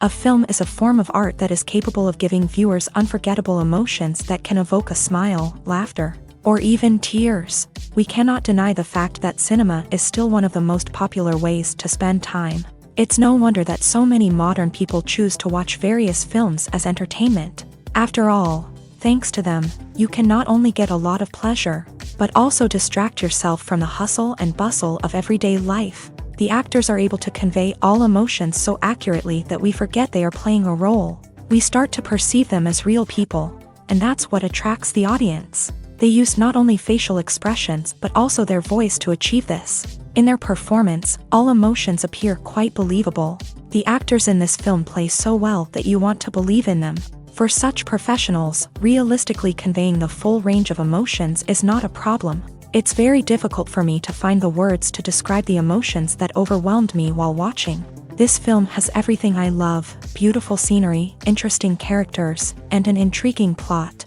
A film is a form of art that is capable of giving viewers unforgettable emotions that can evoke a smile, laughter, or even tears. We cannot deny the fact that cinema is still one of the most popular ways to spend time. It's no wonder that so many modern people choose to watch various films as entertainment. After all, thanks to them, you can not only get a lot of pleasure, but also distract yourself from the hustle and bustle of everyday life. The actors are able to convey all emotions so accurately that we forget they are playing a role. We start to perceive them as real people, and that's what attracts the audience. They use not only facial expressions but also their voice to achieve this. In their performance, all emotions appear quite believable. The actors in this film play so well that you want to believe in them. For such professionals, realistically conveying the full range of emotions is not a problem. It's very difficult for me to find the words to describe the emotions that overwhelmed me while watching. This film has everything I love: beautiful scenery, interesting characters, and an intriguing plot.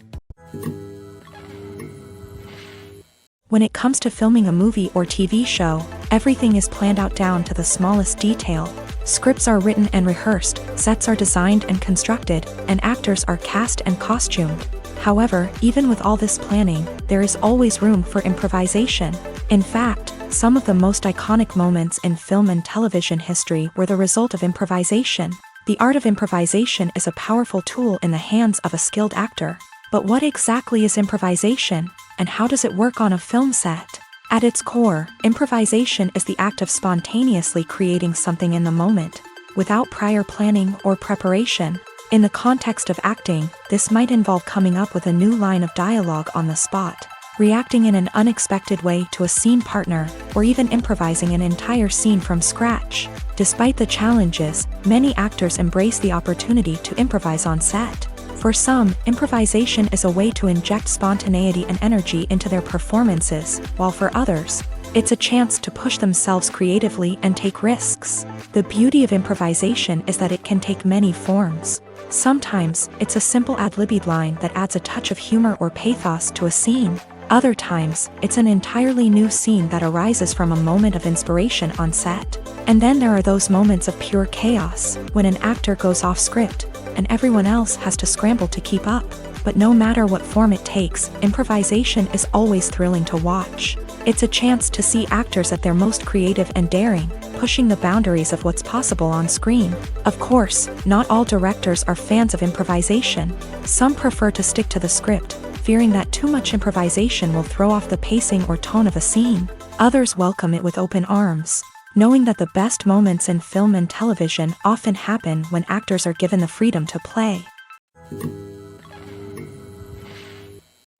When it comes to filming a movie or TV show, everything is planned out down to the smallest detail. Scripts are written and rehearsed, sets are designed and constructed, and actors are cast and costumed. However, even with all this planning, there is always room for improvisation. In fact, some of the most iconic moments in film and television history were the result of improvisation. The art of improvisation is a powerful tool in the hands of a skilled actor. But what exactly is improvisation, and how does it work on a film set? At its core, improvisation is the act of spontaneously creating something in the moment, without prior planning or preparation. In the context of acting, this might involve coming up with a new line of dialogue on the spot, reacting in an unexpected way to a scene partner, or even improvising an entire scene from scratch. Despite the challenges, many actors embrace the opportunity to improvise on set. For some, improvisation is a way to inject spontaneity and energy into their performances, while for others, it's a chance to push themselves creatively and take risks. The beauty of improvisation is that it can take many forms. Sometimes, it's a simple ad-libbed line that adds a touch of humor or pathos to a scene. Other times, it's an entirely new scene that arises from a moment of inspiration on set. And then there are those moments of pure chaos, when an actor goes off script, and everyone else has to scramble to keep up. But no matter what form it takes, improvisation is always thrilling to watch. It's a chance to see actors at their most creative and daring, pushing the boundaries of what's possible on screen. Of course, not all directors are fans of improvisation. Some prefer to stick to the script, fearing that too much improvisation will throw off the pacing or tone of a scene. Others welcome it with open arms, knowing that the best moments in film and television often happen when actors are given the freedom to play.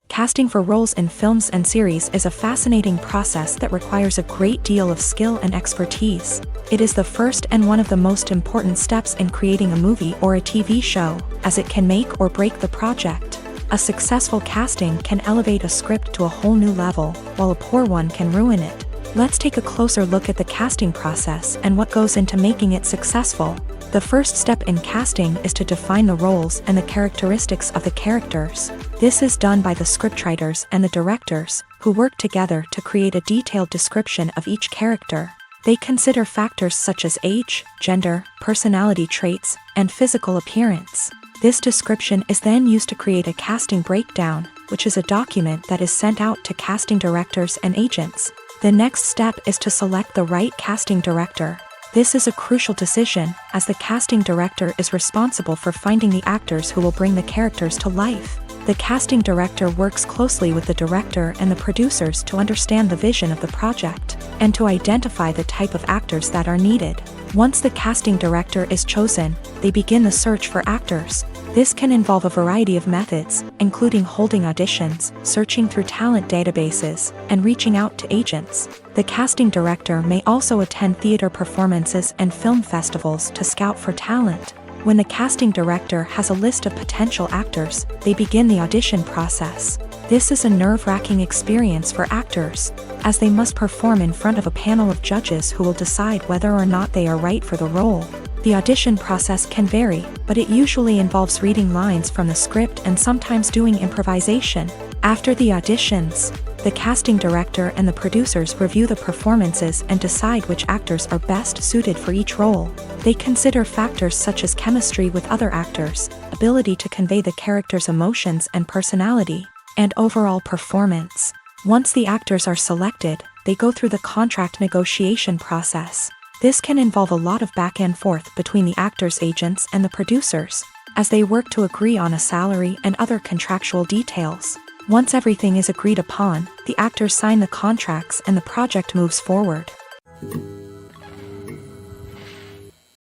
Casting for roles in films and series is a fascinating process that requires a great deal of skill and expertise. It is the first and one of the most important steps in creating a movie or a TV show, as it can make or break the project. A successful casting can elevate a script to a whole new level, while a poor one can ruin it. Let's take a closer look at the casting process and what goes into making it successful. The first step in casting is to define the roles and the characteristics of the characters. This is done by the scriptwriters and the directors, who work together to create a detailed description of each character. They consider factors such as age, gender, personality traits, and physical appearance. This description is then used to create a casting breakdown, which is a document that is sent out to casting directors and agents. The next step is to select the right casting director. This is a crucial decision, as the casting director is responsible for finding the actors who will bring the characters to life. The casting director works closely with the director and the producers to understand the vision of the project, and to identify the type of actors that are needed. Once the casting director is chosen, they begin the search for actors. This can involve a variety of methods, including holding auditions, searching through talent databases, and reaching out to agents. The casting director may also attend theater performances and film festivals to scout for talent. When the casting director has a list of potential actors, they begin the audition process. This is a nerve-wracking experience for actors, as they must perform in front of a panel of judges who will decide whether or not they are right for the role. The audition process can vary, but it usually involves reading lines from the script and sometimes doing improvisation. After the auditions, The casting director and the producers review the performances and decide which actors are best suited for each role. They consider factors such as chemistry with other actors, ability to convey the character's emotions and personality, and overall performance. Once the actors are selected, they go through the contract negotiation process. This can involve a lot of back and forth between the actors' agents and the producers, as they work to agree on a salary and other contractual details. Once everything is agreed upon, the actors sign the contracts and the project moves forward.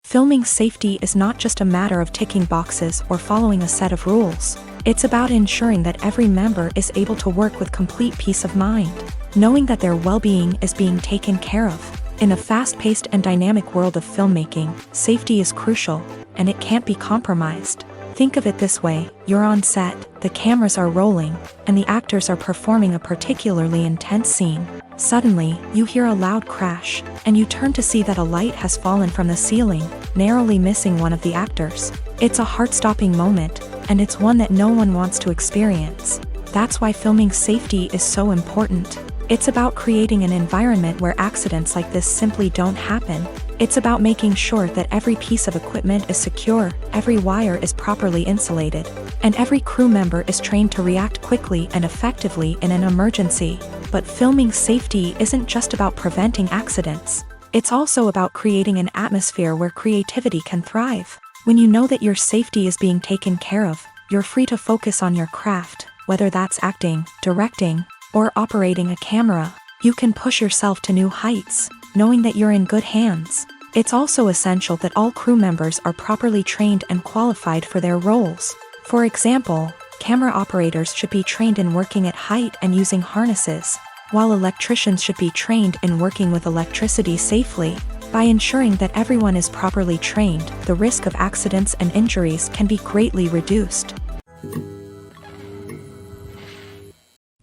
Filming safety is not just a matter of ticking boxes or following a set of rules. It's about ensuring that every member is able to work with complete peace of mind, knowing that their well-being is being taken care of. In a fast-paced and dynamic world of filmmaking, safety is crucial, and it can't be compromised. Think of it this way: you're on set, the cameras are rolling, and the actors are performing a particularly intense scene. Suddenly, you hear a loud crash, and you turn to see that a light has fallen from the ceiling, narrowly missing one of the actors. It's a heart-stopping moment, and it's one that no one wants to experience. That's why filming safety is so important. It's about creating an environment where accidents like this simply don't happen. It's about making sure that every piece of equipment is secure, every wire is properly insulated, and every crew member is trained to react quickly and effectively in an emergency. But filming safety isn't just about preventing accidents. It's also about creating an atmosphere where creativity can thrive. When you know that your safety is being taken care of, you're free to focus on your craft, whether that's acting, directing, or operating a camera. You can push yourself to new heights, knowing that you're in good hands. It's also essential that all crew members are properly trained and qualified for their roles. For example, camera operators should be trained in working at height and using harnesses, while electricians should be trained in working with electricity safely. By ensuring that everyone is properly trained, the risk of accidents and injuries can be greatly reduced.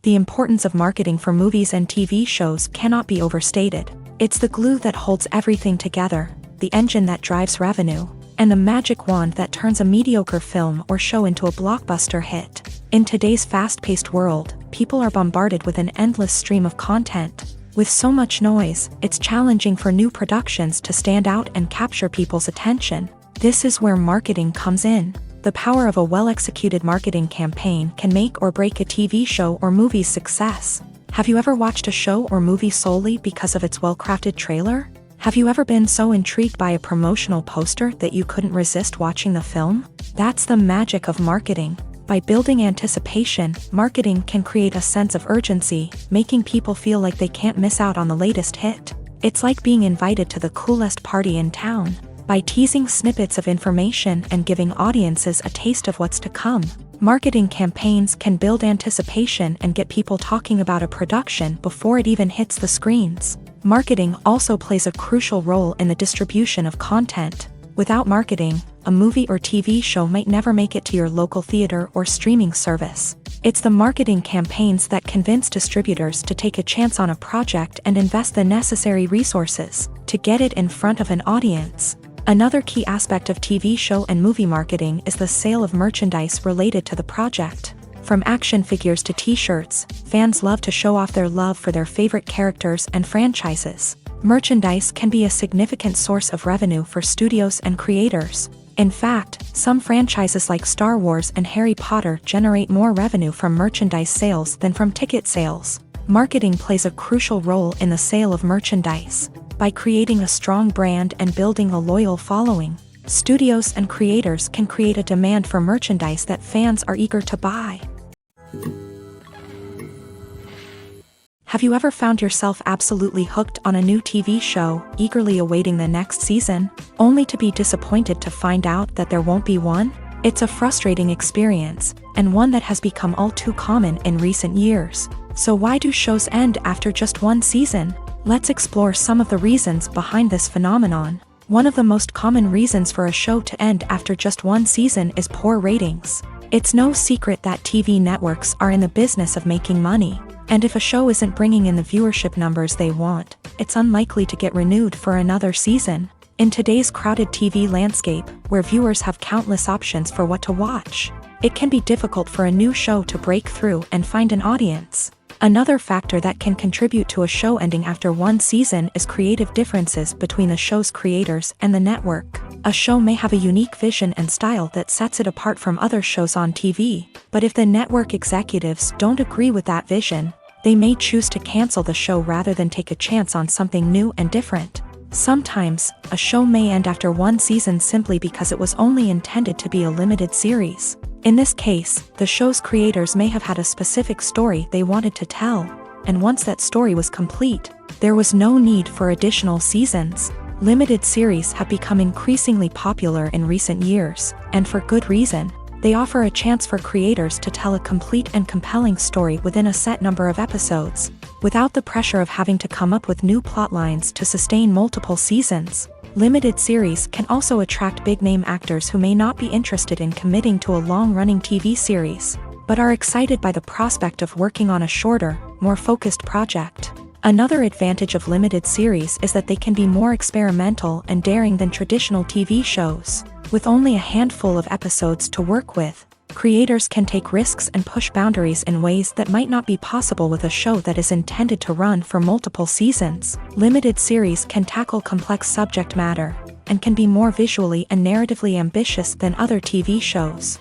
The importance of marketing for movies and TV shows cannot be overstated. It's the glue that holds everything together, the engine that drives revenue, and the magic wand that turns a mediocre film or show into a blockbuster hit. In today's fast-paced world, people are bombarded with an endless stream of content. With so much noise, it's challenging for new productions to stand out and capture people's attention. This is where marketing comes in. The power of a well-executed marketing campaign can make or break a TV show or movie's success. Have you ever watched a show or movie solely because of its well-crafted trailer? Have you ever been so intrigued by a promotional poster that you couldn't resist watching the film? That's the magic of marketing. By building anticipation, marketing can create a sense of urgency, making people feel like they can't miss out on the latest hit. It's like being invited to the coolest party in town. By teasing snippets of information and giving audiences a taste of what's to come, marketing campaigns can build anticipation and get people talking about a production before it even hits the screens. Marketing also plays a crucial role in the distribution of content. Without marketing, a movie or TV show might never make it to your local theater or streaming service. It's the marketing campaigns that convince distributors to take a chance on a project and invest the necessary resources to get it in front of an audience. Another key aspect of TV show and movie marketing is the sale of merchandise related to the project. From action figures to t-shirts, fans love to show off their love for their favorite characters and franchises. Merchandise can be a significant source of revenue for studios and creators. In fact, some franchises like Star Wars and Harry Potter generate more revenue from merchandise sales than from ticket sales. Marketing plays a crucial role in the sale of merchandise. By creating a strong brand and building a loyal following, studios and creators can create a demand for merchandise that fans are eager to buy. Have you ever found yourself absolutely hooked on a new TV show, eagerly awaiting the next season, only to be disappointed to find out that there won't be one? It's a frustrating experience, and one that has become all too common in recent years. So why do shows end after just one season? Let's explore some of the reasons behind this phenomenon. One of the most common reasons for a show to end after just one season is poor ratings. It's no secret that TV networks are in the business of making money. And if a show isn't bringing in the viewership numbers they want, it's unlikely to get renewed for another season. In today's crowded TV landscape, where viewers have countless options for what to watch, it can be difficult for a new show to break through and find an audience. Another factor that can contribute to a show ending after one season is creative differences between the show's creators and the network. A show may have a unique vision and style that sets it apart from other shows on TV, but if the network executives don't agree with that vision, they may choose to cancel the show rather than take a chance on something new and different. Sometimes, a show may end after one season simply because it was only intended to be a limited series. In this case, the show's creators may have had a specific story they wanted to tell, and once that story was complete, there was no need for additional seasons. Limited series have become increasingly popular in recent years, and for good reason. They offer a chance for creators to tell a complete and compelling story within a set number of episodes, without the pressure of having to come up with new plotlines to sustain multiple seasons. Limited series can also attract big-name actors who may not be interested in committing to a long-running TV series, but are excited by the prospect of working on a shorter, more focused project. Another advantage of limited series is that they can be more experimental and daring than traditional TV shows. With only a handful of episodes to work with, creators can take risks and push boundaries in ways that might not be possible with a show that is intended to run for multiple seasons. Limited series can tackle complex subject matter, and can be more visually and narratively ambitious than other TV shows.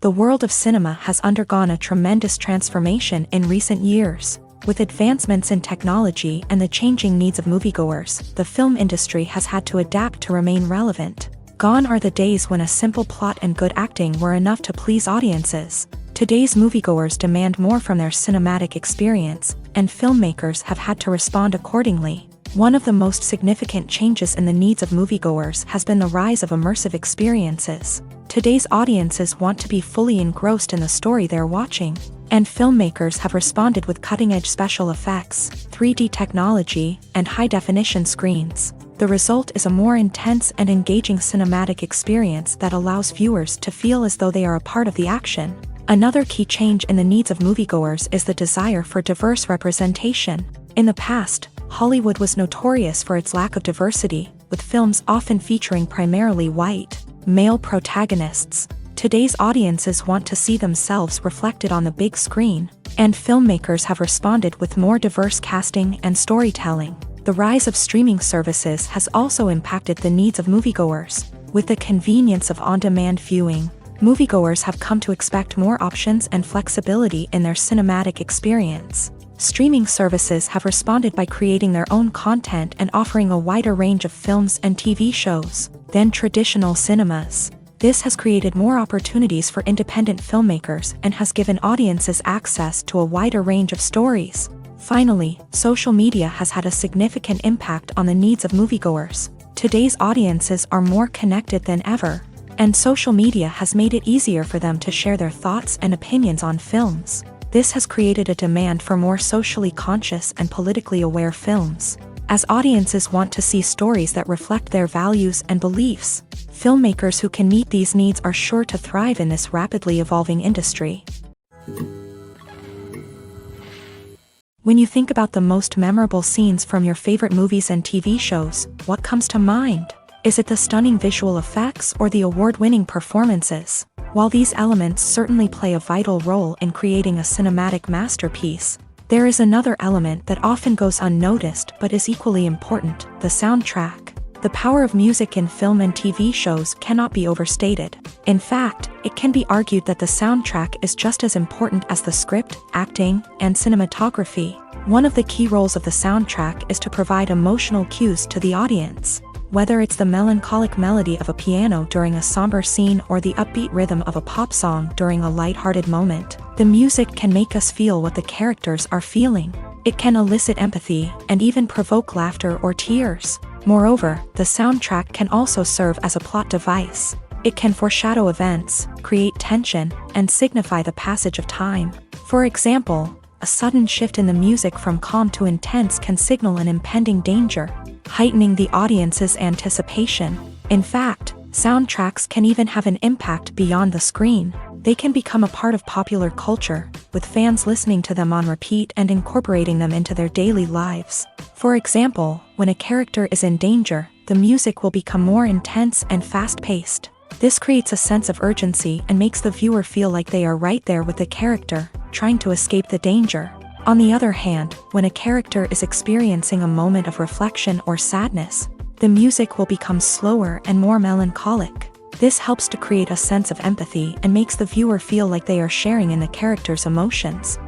The world of cinema has undergone a tremendous transformation in recent years. With advancements in technology and the changing needs of moviegoers, the film industry has had to adapt to remain relevant. Gone are the days when a simple plot and good acting were enough to please audiences. Today's moviegoers demand more from their cinematic experience, and filmmakers have had to respond accordingly. One of the most significant changes in the needs of moviegoers has been the rise of immersive experiences. Today's audiences want to be fully engrossed in the story they're watching, and filmmakers have responded with cutting-edge special effects, 3D technology, and high-definition screens. The result is a more intense and engaging cinematic experience that allows viewers to feel as though they are a part of the action. Another key change in the needs of moviegoers is the desire for diverse representation. In the past, Hollywood was notorious for its lack of diversity, with films often featuring primarily white, male protagonists. Today's audiences want to see themselves reflected on the big screen, and filmmakers have responded with more diverse casting and storytelling. The rise of streaming services has also impacted the needs of moviegoers. With the convenience of on-demand viewing, moviegoers have come to expect more options and flexibility in their cinematic experience. Streaming services have responded by creating their own content and offering a wider range of films and TV shows than traditional cinemas. This has created more opportunities for independent filmmakers and has given audiences access to a wider range of stories. Finally, social media has had a significant impact on the needs of moviegoers. Today's audiences are more connected than ever, and social media has made it easier for them to share their thoughts and opinions on films. This has created a demand for more socially conscious and politically aware films. As audiences want to see stories that reflect their values and beliefs, filmmakers who can meet these needs are sure to thrive in this rapidly evolving industry. When you think about the most memorable scenes from your favorite movies and TV shows, what comes to mind? Is it the stunning visual effects or the award-winning performances? While these elements certainly play a vital role in creating a cinematic masterpiece, there is another element that often goes unnoticed but is equally important: the soundtrack. The power of music in film and TV shows cannot be overstated. In fact, it can be argued that the soundtrack is just as important as the script, acting, and cinematography. One of the key roles of the soundtrack is to provide emotional cues to the audience. Whether it's the melancholic melody of a piano during a somber scene or the upbeat rhythm of a pop song during a lighthearted moment, the music can make us feel what the characters are feeling. It can elicit empathy and even provoke laughter or tears. Moreover, the soundtrack can also serve as a plot device. It can foreshadow events, create tension, and signify the passage of time. For example, a sudden shift in the music from calm to intense can signal an impending danger, heightening the audience's anticipation. In fact, soundtracks can even have an impact beyond the screen. They can become a part of popular culture, with fans listening to them on repeat and incorporating them into their daily lives. For example, when a character is in danger, the music will become more intense and fast-paced. This creates a sense of urgency and makes the viewer feel like they are right there with the character, trying to escape the danger. On the other hand, when a character is experiencing a moment of reflection or sadness, the music will become slower and more melancholic. This helps to create a sense of empathy and makes the viewer feel like they are sharing in the character's emotions.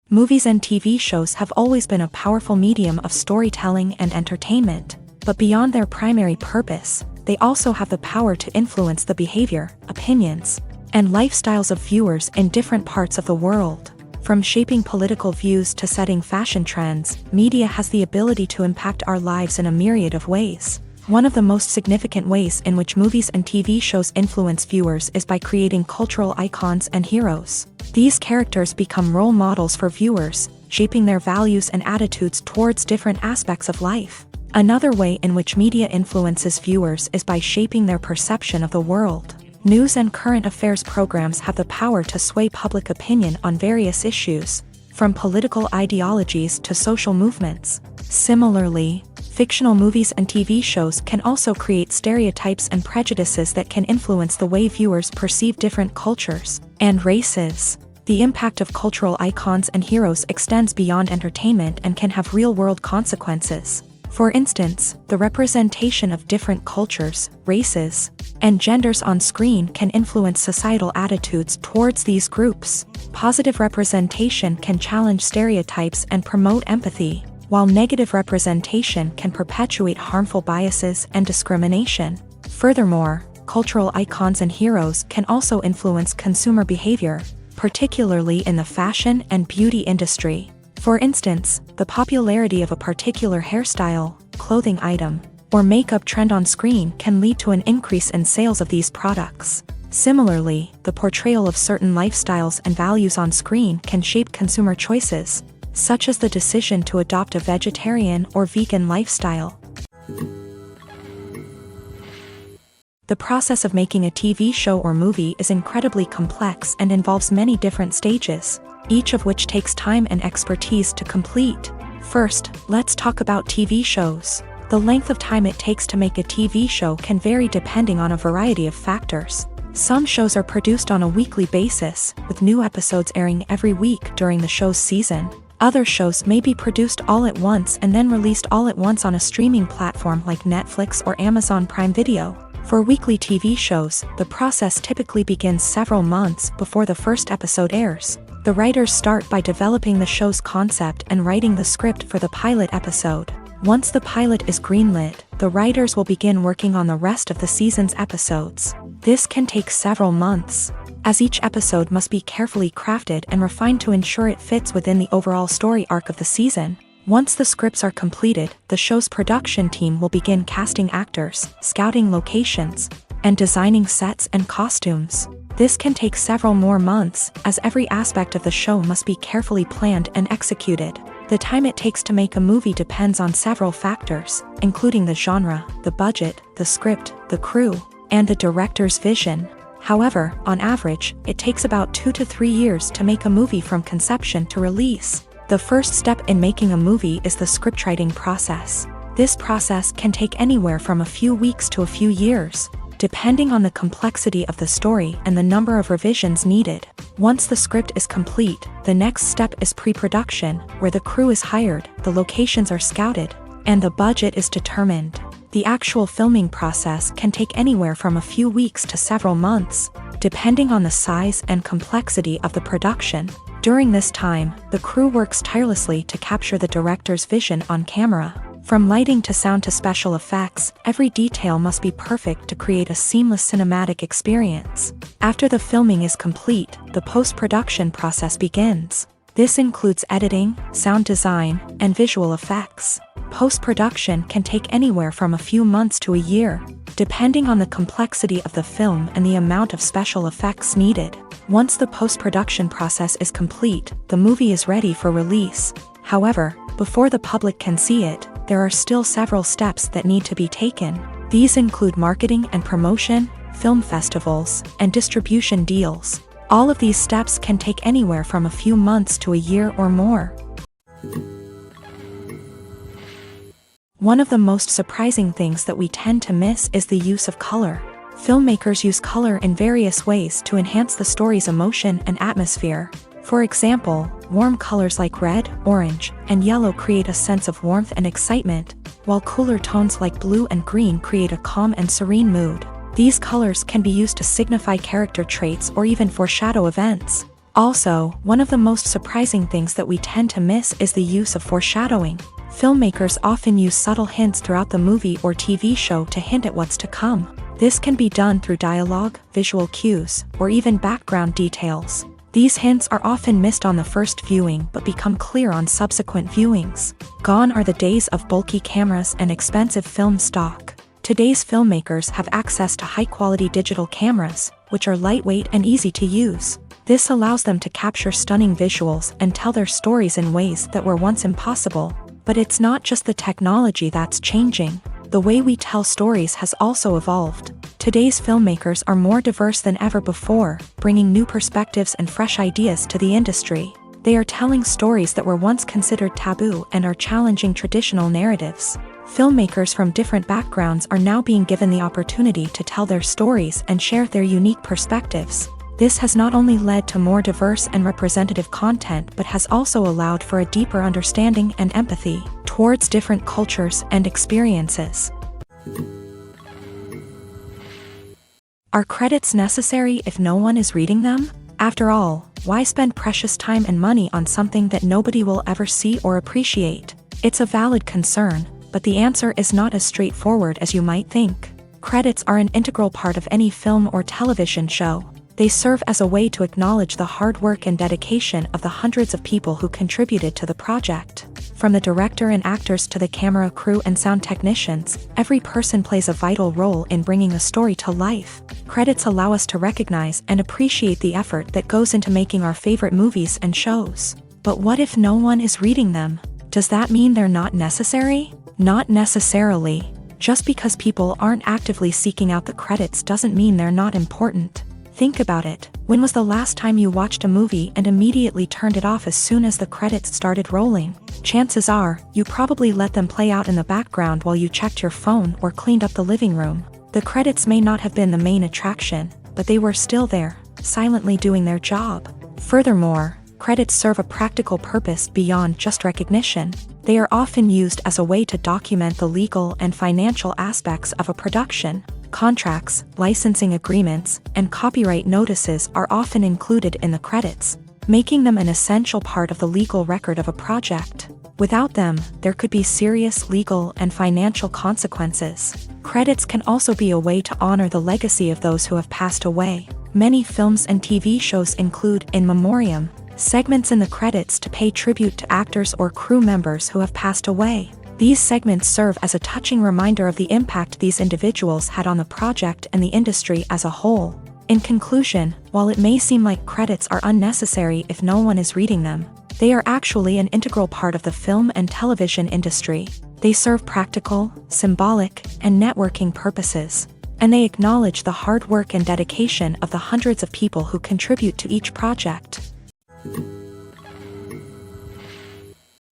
Movies and TV shows have always been a powerful medium of storytelling and entertainment, but beyond their primary purpose, they also have the power to influence the behavior, opinions, and lifestyles of viewers in different parts of the world. From shaping political views to setting fashion trends, media has the ability to impact our lives in a myriad of ways. One of the most significant ways in which movies and TV shows influence viewers is by creating cultural icons and heroes. These characters become role models for viewers, shaping their values and attitudes towards different aspects of life. Another way in which media influences viewers is by shaping their perception of the world. News and current affairs programs have the power to sway public opinion on various issues, from political ideologies to social movements. Similarly, fictional movies and TV shows can also create stereotypes and prejudices that can influence the way viewers perceive different cultures and races. The impact of cultural icons and heroes extends beyond entertainment and can have real-world consequences. For instance, the representation of different cultures, races, and genders on screen can influence societal attitudes towards these groups. Positive representation can challenge stereotypes and promote empathy, while negative representation can perpetuate harmful biases and discrimination. Furthermore, cultural icons and heroes can also influence consumer behavior, particularly in the fashion and beauty industry. For instance, the popularity of a particular hairstyle, clothing item, or makeup trend on screen can lead to an increase in sales of these products. Similarly, the portrayal of certain lifestyles and values on screen can shape consumer choices, such as the decision to adopt a vegetarian or vegan lifestyle. The process of making a TV show or movie is incredibly complex and involves many different stages, each of which takes time and expertise to complete. First, let's talk about TV shows. The length of time it takes to make a TV show can vary depending on a variety of factors. Some shows are produced on a weekly basis, with new episodes airing every week during the show's season. Other shows may be produced all at once and then released all at once on a streaming platform like Netflix or Amazon Prime Video. For weekly TV shows, the process typically begins several months before the first episode airs. The writers start by developing the show's concept and writing the script for the pilot episode. Once the pilot is greenlit, the writers will begin working on the rest of the season's episodes. This can take several months, as each episode must be carefully crafted and refined to ensure it fits within the overall story arc of the season. Once the scripts are completed, the show's production team will begin casting actors, scouting locations, and designing sets and costumes. This can take several more months, as every aspect of the show must be carefully planned and executed. The time it takes to make a movie depends on several factors, including the genre, the budget, the script, the crew, and the director's vision. However, on average, it takes about 2 to 3 years to make a movie from conception to release. The first step in making a movie is the scriptwriting process. This process can take anywhere from a few weeks to a few years, depending on the complexity of the story and the number of revisions needed. Once the script is complete, the next step is pre-production, where the crew is hired, the locations are scouted, and the budget is determined. The actual filming process can take anywhere from a few weeks to several months, depending on the size and complexity of the production. During this time, the crew works tirelessly to capture the director's vision on camera. From lighting to sound to special effects, every detail must be perfect to create a seamless cinematic experience. After the filming is complete, the post-production process begins. This includes editing, sound design, and visual effects. Post-production can take anywhere from a few months to a year, depending on the complexity of the film and the amount of special effects needed. Once the post-production process is complete, the movie is ready for release. However, before the public can see it, there are still several steps that need to be taken. These include marketing and promotion, film festivals, and distribution deals. All of these steps can take anywhere from a few months to a year or more. One of the most surprising things that we tend to miss is the use of color. Filmmakers use color in various ways to enhance the story's emotion and atmosphere. For example, warm colors like red, orange, and yellow create a sense of warmth and excitement, while cooler tones like blue and green create a calm and serene mood. These colors can be used to signify character traits or even foreshadow events. Also, one of the most surprising things that we tend to miss is the use of foreshadowing. Filmmakers often use subtle hints throughout the movie or TV show to hint at what's to come. This can be done through dialogue, visual cues, or even background details. These hints are often missed on the first viewing but become clear on subsequent viewings. Gone are the days of bulky cameras and expensive film stock. Today's filmmakers have access to high-quality digital cameras, which are lightweight and easy to use. This allows them to capture stunning visuals and tell their stories in ways that were once impossible. But it's not just the technology that's changing. The way we tell stories has also evolved. Today's filmmakers are more diverse than ever before, bringing new perspectives and fresh ideas to the industry. They are telling stories that were once considered taboo and are challenging traditional narratives. Filmmakers from different backgrounds are now being given the opportunity to tell their stories and share their unique perspectives. This has not only led to more diverse and representative content but has also allowed for a deeper understanding and empathy towards different cultures and experiences. Are credits necessary if no one is reading them? After all, why spend precious time and money on something that nobody will ever see or appreciate? It's a valid concern, but the answer is not as straightforward as you might think. Credits are an integral part of any film or television show. They serve as a way to acknowledge the hard work and dedication of the hundreds of people who contributed to the project. From the director and actors to the camera crew and sound technicians, every person plays a vital role in bringing a story to life. Credits allow us to recognize and appreciate the effort that goes into making our favorite movies and shows. But what if no one is reading them? Does that mean they're not necessary? Not necessarily. Just because people aren't actively seeking out the credits doesn't mean they're not important. Think about it. When was the last time you watched a movie and immediately turned it off as soon as the credits started rolling? Chances are, you probably let them play out in the background while you checked your phone or cleaned up the living room. The credits may not have been the main attraction, but they were still there, silently doing their job. Furthermore, credits serve a practical purpose beyond just recognition. They are often used as a way to document the legal and financial aspects of a production. Contracts, licensing agreements, and copyright notices are often included in the credits, making them an essential part of the legal record of a project. Without them, there could be serious legal and financial consequences. Credits can also be a way to honor the legacy of those who have passed away. Many films and TV shows include in memoriam segments in the credits to pay tribute to actors or crew members who have passed away. These segments serve as a touching reminder of the impact these individuals had on the project and the industry as a whole. In conclusion, while it may seem like credits are unnecessary if no one is reading them, they are actually an integral part of the film and television industry. They serve practical, symbolic, and networking purposes, and they acknowledge the hard work and dedication of the hundreds of people who contribute to each project.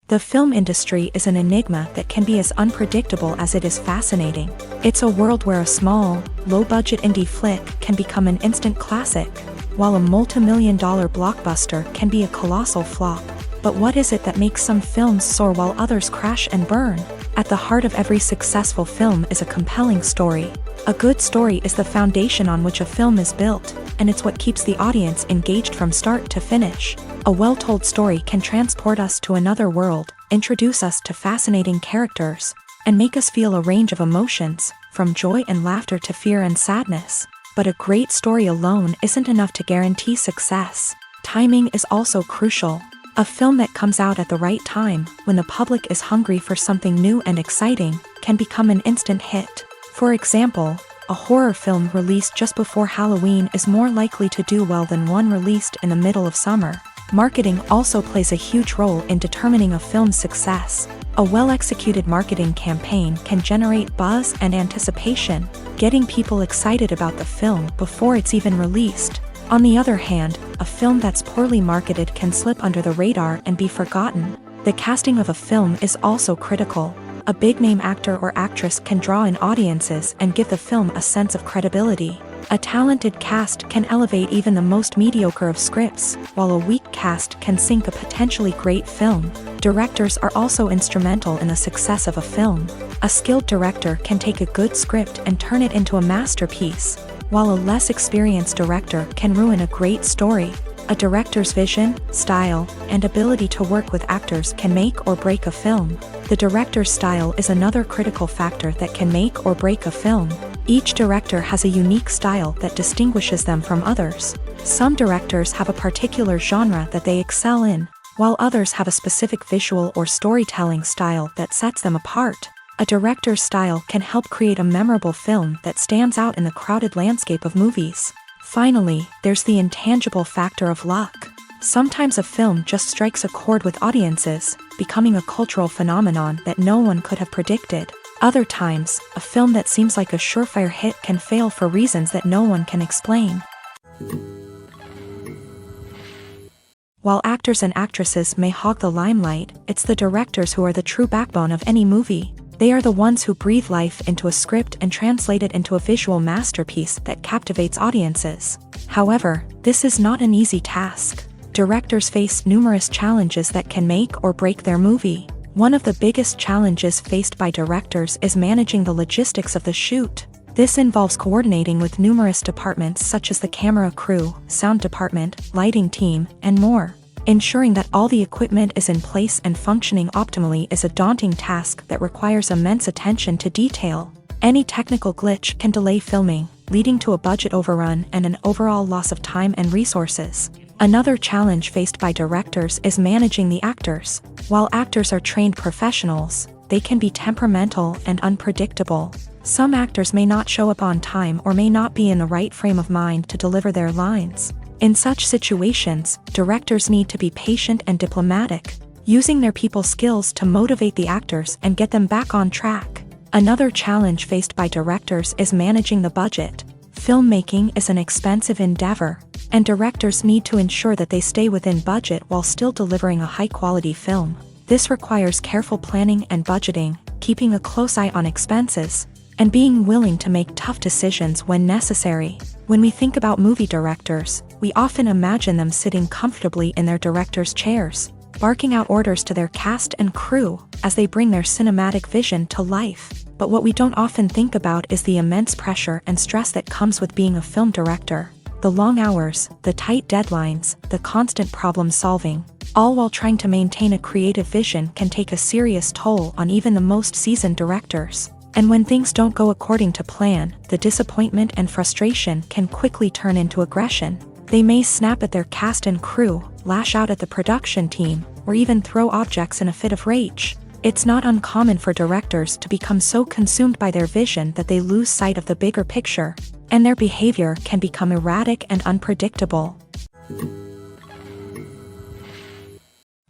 The film industry is an enigma that can be as unpredictable as it is fascinating. It's a world where a small, low-budget indie flick can become an instant classic, while a multi-million-dollar blockbuster can be a colossal flop. But what is it that makes some films soar while others crash and burn? At the heart of every successful film is a compelling story. A good story is the foundation on which a film is built, and it's what keeps the audience engaged from start to finish. A well-told story can transport us to another world, introduce us to fascinating characters, and make us feel a range of emotions, from joy and laughter to fear and sadness. But a great story alone isn't enough to guarantee success. Timing is also crucial. A film that comes out at the right time, when the public is hungry for something new and exciting, can become an instant hit. For example, a horror film released just before Halloween is more likely to do well than one released in the middle of summer. Marketing also plays a huge role in determining a film's success. A well-executed marketing campaign can generate buzz and anticipation, getting people excited about the film before it's even released. On the other hand, a film that's poorly marketed can slip under the radar and be forgotten. The casting of a film is also critical. A big-name actor or actress can draw in audiences and give the film a sense of credibility. A talented cast can elevate even the most mediocre of scripts, while a weak cast can sink a potentially great film. Directors are also instrumental in the success of a film. A skilled director can take a good script and turn it into a masterpiece, while a less experienced director can ruin a great story. A director's vision, style, and ability to work with actors can make or break a film. The director's style is another critical factor that can make or break a film. Each director has a unique style that distinguishes them from others. Some directors have a particular genre that they excel in, while others have a specific visual or storytelling style that sets them apart. A director's style can help create a memorable film that stands out in the crowded landscape of movies. Finally, there's the intangible factor of luck. Sometimes a film just strikes a chord with audiences, becoming a cultural phenomenon that no one could have predicted. Other times, a film that seems like a surefire hit can fail for reasons that no one can explain. While actors and actresses may hog the limelight, it's the directors who are the true backbone of any movie. They are the ones who breathe life into a script and translate it into a visual masterpiece that captivates audiences. However, this is not an easy task. Directors face numerous challenges that can make or break their movie. One of the biggest challenges faced by directors is managing the logistics of the shoot. This involves coordinating with numerous departments such as the camera crew, sound department, lighting team, and more. Ensuring that all the equipment is in place and functioning optimally is a daunting task that requires immense attention to detail. Any technical glitch can delay filming, leading to a budget overrun and an overall loss of time and resources. Another challenge faced by directors is managing the actors. While actors are trained professionals, they can be temperamental and unpredictable. Some actors may not show up on time or may not be in the right frame of mind to deliver their lines. In such situations, directors need to be patient and diplomatic, using their people skills to motivate the actors and get them back on track. Another challenge faced by directors is managing the budget. Filmmaking is an expensive endeavor, and directors need to ensure that they stay within budget while still delivering a high-quality film. This requires careful planning and budgeting, keeping a close eye on expenses, and being willing to make tough decisions when necessary. When we think about movie directors, we often imagine them sitting comfortably in their director's chairs, barking out orders to their cast and crew as they bring their cinematic vision to life. But what we don't often think about is the immense pressure and stress that comes with being a film director. The long hours, the tight deadlines, the constant problem solving, all while trying to maintain a creative vision can take a serious toll on even the most seasoned directors. And when things don't go according to plan, the disappointment and frustration can quickly turn into aggression. They may snap at their cast and crew, lash out at the production team, or even throw objects in a fit of rage. It's not uncommon for directors to become so consumed by their vision that they lose sight of the bigger picture, and their behavior can become erratic and unpredictable.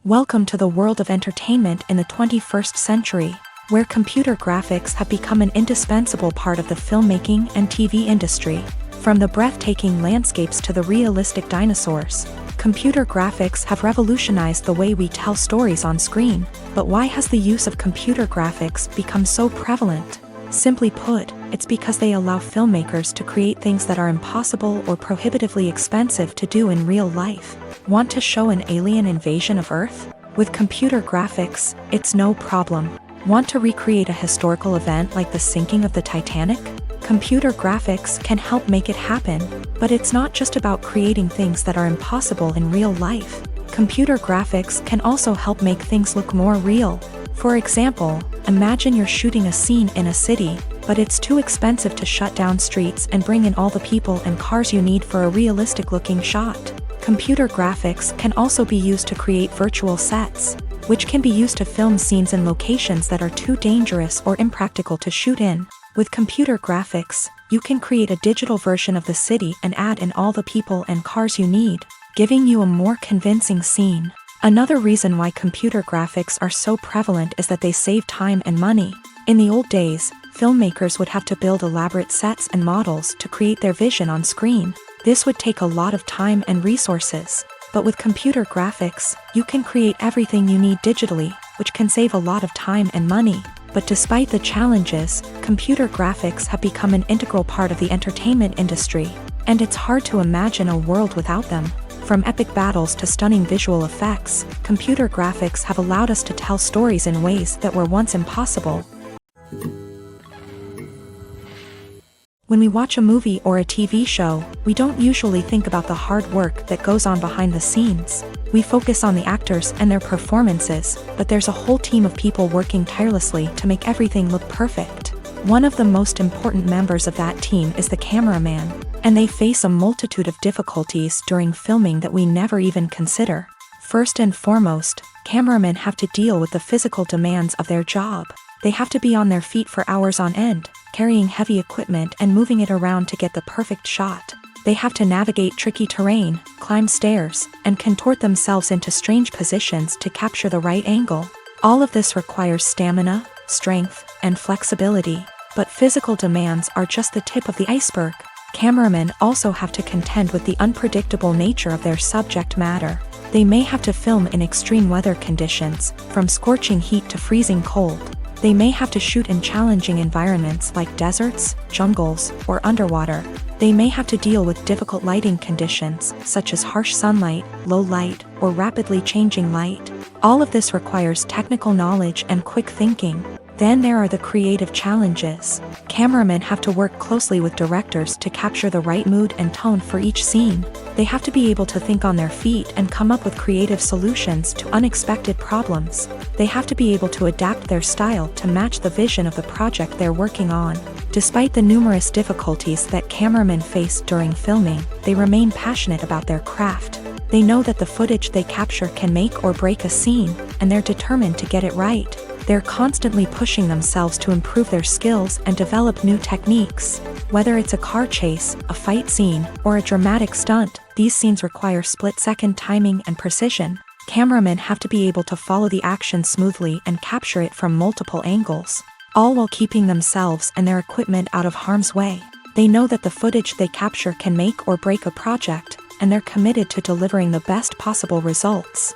Welcome to the world of entertainment in the 21st century, where computer graphics have become an indispensable part of the filmmaking and TV industry. From the breathtaking landscapes to the realistic dinosaurs, computer graphics have revolutionized the way we tell stories on screen. But why has the use of computer graphics become so prevalent? Simply put, it's because they allow filmmakers to create things that are impossible or prohibitively expensive to do in real life. Want to show an alien invasion of Earth? With computer graphics, it's no problem. Want to recreate a historical event like the sinking of the Titanic? Computer graphics can help make it happen, but it's not just about creating things that are impossible in real life. Computer graphics can also help make things look more real. For example, imagine you're shooting a scene in a city, but it's too expensive to shut down streets and bring in all the people and cars you need for a realistic-looking shot. Computer graphics can also be used to create virtual sets, which can be used to film scenes in locations that are too dangerous or impractical to shoot in. With computer graphics, you can create a digital version of the city and add in all the people and cars you need, giving you a more convincing scene. Another reason why computer graphics are so prevalent is that they save time and money. In the old days, filmmakers would have to build elaborate sets and models to create their vision on screen. This would take a lot of time and resources. But with computer graphics, you can create everything you need digitally, which can save a lot of time and money. But despite the challenges, computer graphics have become an integral part of the entertainment industry, and it's hard to imagine a world without them. From epic battles to stunning visual effects, computer graphics have allowed us to tell stories in ways that were once impossible. When we watch a movie or a TV show, we don't usually think about the hard work that goes on behind the scenes. We focus on the actors and their performances, but there's a whole team of people working tirelessly to make everything look perfect. One of the most important members of that team is the cameraman, and they face a multitude of difficulties during filming that we never even consider. First and foremost, cameramen have to deal with the physical demands of their job. They have to be on their feet for hours on end, carrying heavy equipment and moving it around to get the perfect shot. They have to navigate tricky terrain, climb stairs, and contort themselves into strange positions to capture the right angle. All of this requires stamina, strength, and flexibility. But physical demands are just the tip of the iceberg. Cameramen also have to contend with the unpredictable nature of their subject matter. They may have to film in extreme weather conditions, from scorching heat to freezing cold. They may have to shoot in challenging environments like deserts, jungles, or underwater. They may have to deal with difficult lighting conditions, such as harsh sunlight, low light, or rapidly changing light. All of this requires technical knowledge and quick thinking. Then there are the creative challenges. Cameramen have to work closely with directors to capture the right mood and tone for each scene. They have to be able to think on their feet and come up with creative solutions to unexpected problems. They have to be able to adapt their style to match the vision of the project they're working on. Despite the numerous difficulties that cameramen face during filming, they remain passionate about their craft. They know that the footage they capture can make or break a scene, and they're determined to get it right. They're constantly pushing themselves to improve their skills and develop new techniques. Whether it's a car chase, a fight scene, or a dramatic stunt, these scenes require split-second timing and precision. Cameramen have to be able to follow the action smoothly and capture it from multiple angles, all while keeping themselves and their equipment out of harm's way. They know that the footage they capture can make or break a project, and they're committed to delivering the best possible results.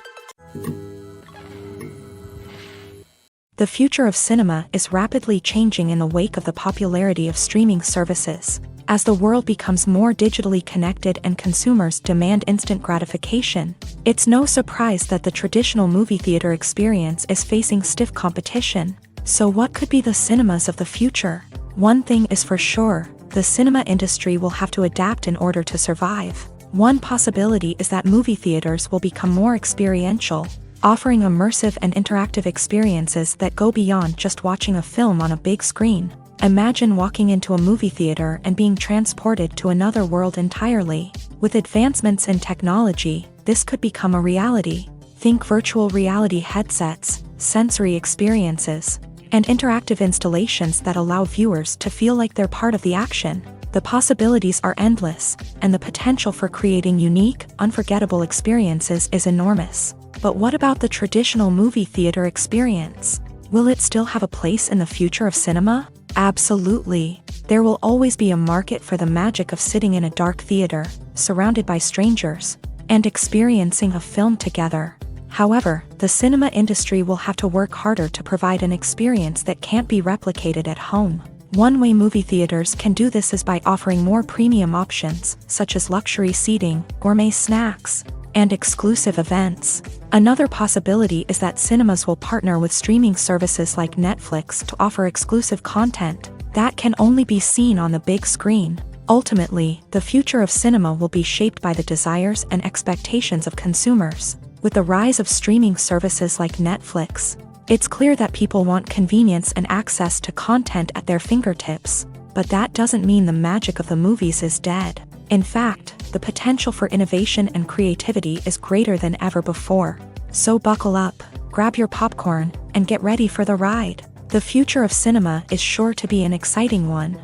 The future of cinema is rapidly changing in the wake of the popularity of streaming services. As the world becomes more digitally connected and consumers demand instant gratification, it's no surprise that the traditional movie theater experience is facing stiff competition. So what could be the cinemas of the future? One thing is for sure, the cinema industry will have to adapt in order to survive. One possibility is that movie theaters will become more experiential, offering immersive and interactive experiences that go beyond just watching a film on a big screen. Imagine walking into a movie theater and being transported to another world entirely. With advancements in technology, this could become a reality. Think virtual reality headsets, sensory experiences, and interactive installations that allow viewers to feel like they're part of the action. The possibilities are endless, and the potential for creating unique, unforgettable experiences is enormous. But what about the traditional movie theater experience? Will it still have a place in the future of cinema? Absolutely. There will always be a market for the magic of sitting in a dark theater, surrounded by strangers, and experiencing a film together. However, the cinema industry will have to work harder to provide an experience that can't be replicated at home. One way movie theaters can do this is by offering more premium options, such as luxury seating, gourmet snacks, and exclusive events. Another possibility is that cinemas will partner with streaming services like Netflix to offer exclusive content that can only be seen on the big screen. Ultimately, the future of cinema will be shaped by the desires and expectations of consumers. With the rise of streaming services like Netflix, it's clear that people want convenience and access to content at their fingertips. But that doesn't mean the magic of the movies is dead. In fact, the potential for innovation and creativity is greater than ever before. So buckle up, grab your popcorn, and get ready for the ride. The future of cinema is sure to be an exciting one.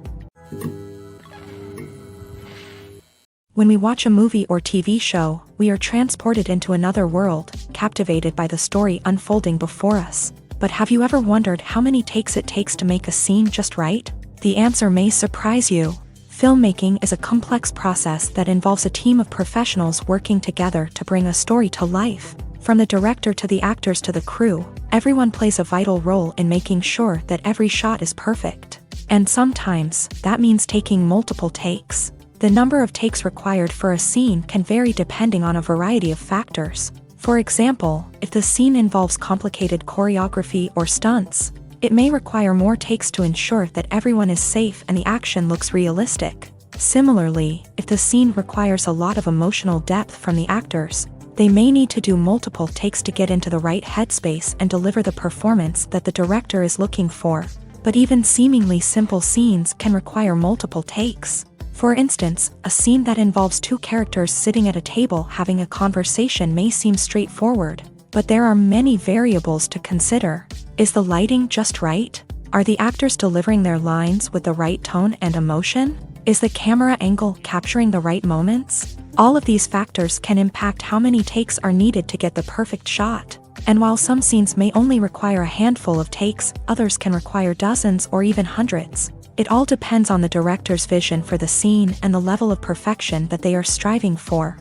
When we watch a movie or TV show, we are transported into another world, captivated by the story unfolding before us. But have you ever wondered how many takes it takes to make a scene just right? The answer may surprise you. Filmmaking is a complex process that involves a team of professionals working together to bring a story to life. From the director to the actors to the crew, everyone plays a vital role in making sure that every shot is perfect. And sometimes, that means taking multiple takes. The number of takes required for a scene can vary depending on a variety of factors. For example, if the scene involves complicated choreography or stunts, it may require more takes to ensure that everyone is safe and the action looks realistic. Similarly, if the scene requires a lot of emotional depth from the actors, they may need to do multiple takes to get into the right headspace and deliver the performance that the director is looking for. But even seemingly simple scenes can require multiple takes. For instance, a scene that involves two characters sitting at a table having a conversation may seem straightforward, but there are many variables to consider. Is the lighting just right? Are the actors delivering their lines with the right tone and emotion? Is the camera angle capturing the right moments? All of these factors can impact how many takes are needed to get the perfect shot. And while some scenes may only require a handful of takes, others can require dozens or even hundreds. It all depends on the director's vision for the scene and the level of perfection that they are striving for.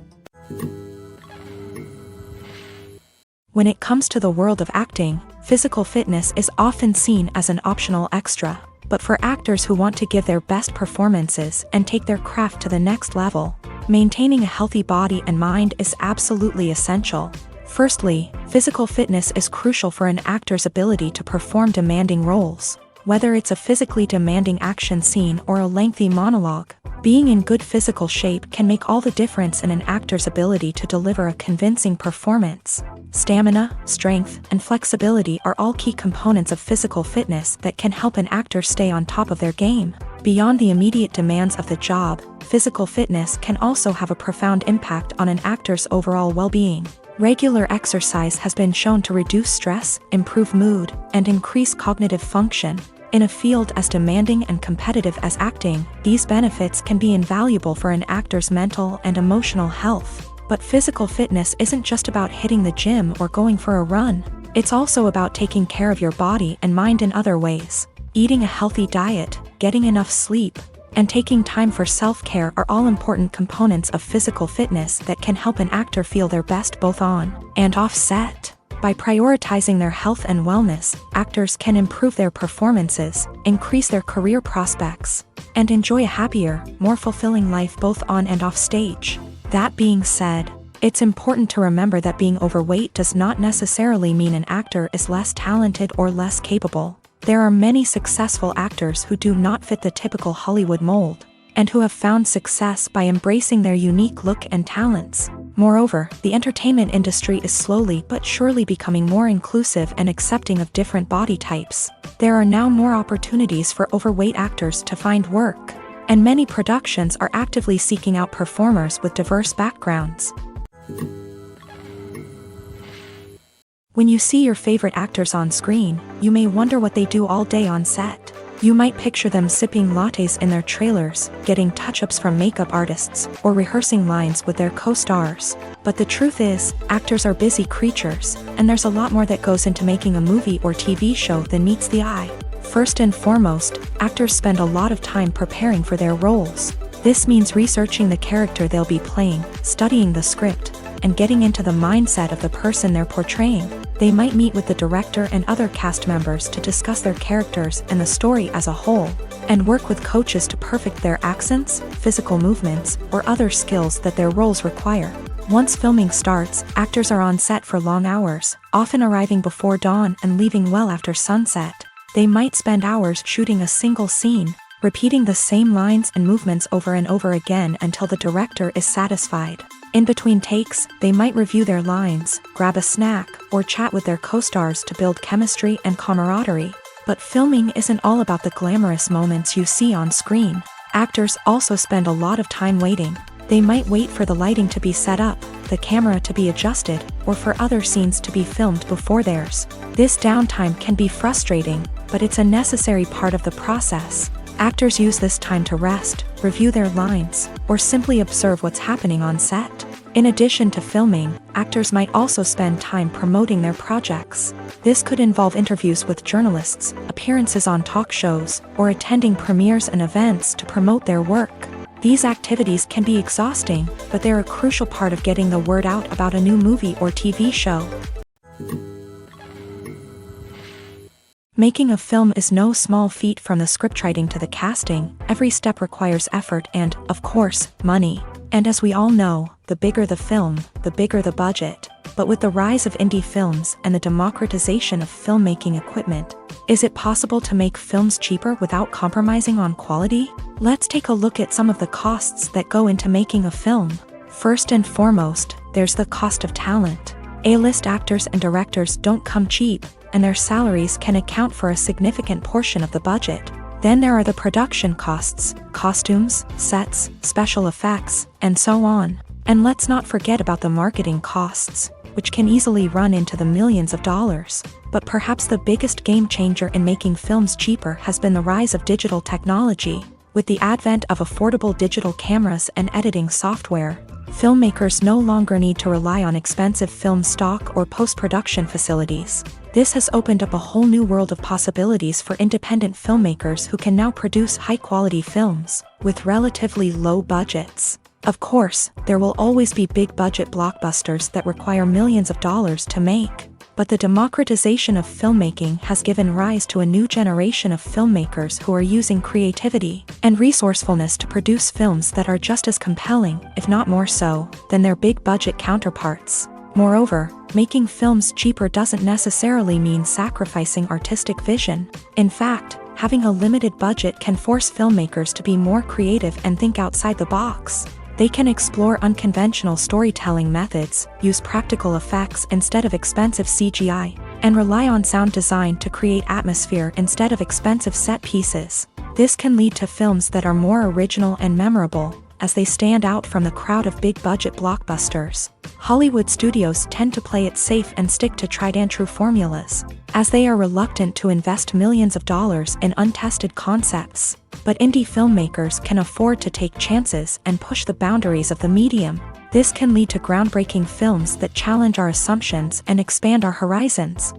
When it comes to the world of acting, physical fitness is often seen as an optional extra. But for actors who want to give their best performances and take their craft to the next level, maintaining a healthy body and mind is absolutely essential. Firstly, physical fitness is crucial for an actor's ability to perform demanding roles. Whether it's a physically demanding action scene or a lengthy monologue, being in good physical shape can make all the difference in an actor's ability to deliver a convincing performance. Stamina, strength, and flexibility are all key components of physical fitness that can help an actor stay on top of their game. Beyond the immediate demands of the job, physical fitness can also have a profound impact on an actor's overall well-being. Regular exercise has been shown to reduce stress, improve mood, and increase cognitive function. In a field as demanding and competitive as acting, these benefits can be invaluable for an actor's mental and emotional health. But physical fitness isn't just about hitting the gym or going for a run. It's also about taking care of your body and mind in other ways. Eating a healthy diet, getting enough sleep, and taking time for self-care are all important components of physical fitness that can help an actor feel their best both on and off set. By prioritizing their health and wellness, actors can improve their performances, increase their career prospects, and enjoy a happier, more fulfilling life both on and off stage. That being said, it's important to remember that being overweight does not necessarily mean an actor is less talented or less capable. There are many successful actors who do not fit the typical Hollywood mold, and who have found success by embracing their unique look and talents. Moreover, the entertainment industry is slowly but surely becoming more inclusive and accepting of different body types. There are now more opportunities for overweight actors to find work, and many productions are actively seeking out performers with diverse backgrounds. When you see your favorite actors on screen, you may wonder what they do all day on set. You might picture them sipping lattes in their trailers, getting touch-ups from makeup artists, or rehearsing lines with their co-stars. But the truth is, actors are busy creatures, and there's a lot more that goes into making a movie or TV show than meets the eye. First and foremost, actors spend a lot of time preparing for their roles. This means researching the character they'll be playing, studying the script, and getting into the mindset of the person they're portraying. They might meet with the director and other cast members to discuss their characters and the story as a whole, and work with coaches to perfect their accents, physical movements, or other skills that their roles require. Once filming starts, actors are on set for long hours, often arriving before dawn and leaving well after sunset. They might spend hours shooting a single scene, repeating the same lines and movements over and over again until the director is satisfied. In between takes, they might review their lines, grab a snack, or chat with their co-stars to build chemistry and camaraderie. But filming isn't all about the glamorous moments you see on screen. Actors also spend a lot of time waiting. They might wait for the lighting to be set up, the camera to be adjusted, or for other scenes to be filmed before theirs. This downtime can be frustrating, but it's a necessary part of the process. Actors use this time to rest, review their lines, or simply observe what's happening on set. In addition to filming, actors might also spend time promoting their projects. This could involve interviews with journalists, appearances on talk shows, or attending premieres and events to promote their work. These activities can be exhausting, but they're a crucial part of getting the word out about a new movie or TV show. Making a film is no small feat. From the scriptwriting to the casting, every step requires effort and, of course, money. And as we all know, the bigger the film, the bigger the budget. But with the rise of indie films and the democratization of filmmaking equipment, is it possible to make films cheaper without compromising on quality? Let's take a look at some of the costs that go into making a film. First and foremost, there's the cost of talent. A-list actors and directors don't come cheap, and their salaries can account for a significant portion of the budget. Then there are the production costs, costumes, sets, special effects, and so on. And let's not forget about the marketing costs, which can easily run into the millions of dollars. But perhaps the biggest game changer in making films cheaper has been the rise of digital technology. With the advent of affordable digital cameras and editing software, filmmakers no longer need to rely on expensive film stock or post-production facilities. This has opened up a whole new world of possibilities for independent filmmakers who can now produce high-quality films with relatively low budgets. Of course, there will always be big-budget blockbusters that require millions of dollars to make. But the democratization of filmmaking has given rise to a new generation of filmmakers who are using creativity and resourcefulness to produce films that are just as compelling, if not more so, than their big-budget counterparts. Moreover, making films cheaper doesn't necessarily mean sacrificing artistic vision. In fact, having a limited budget can force filmmakers to be more creative and think outside the box. They can explore unconventional storytelling methods, use practical effects instead of expensive CGI, and rely on sound design to create atmosphere instead of expensive set pieces. This can lead to films that are more original and memorable, as they stand out from the crowd of big-budget blockbusters. Hollywood studios tend to play it safe and stick to tried-and-true formulas, as they are reluctant to invest millions of dollars in untested concepts. But indie filmmakers can afford to take chances and push the boundaries of the medium. This can lead to groundbreaking films that challenge our assumptions and expand our horizons.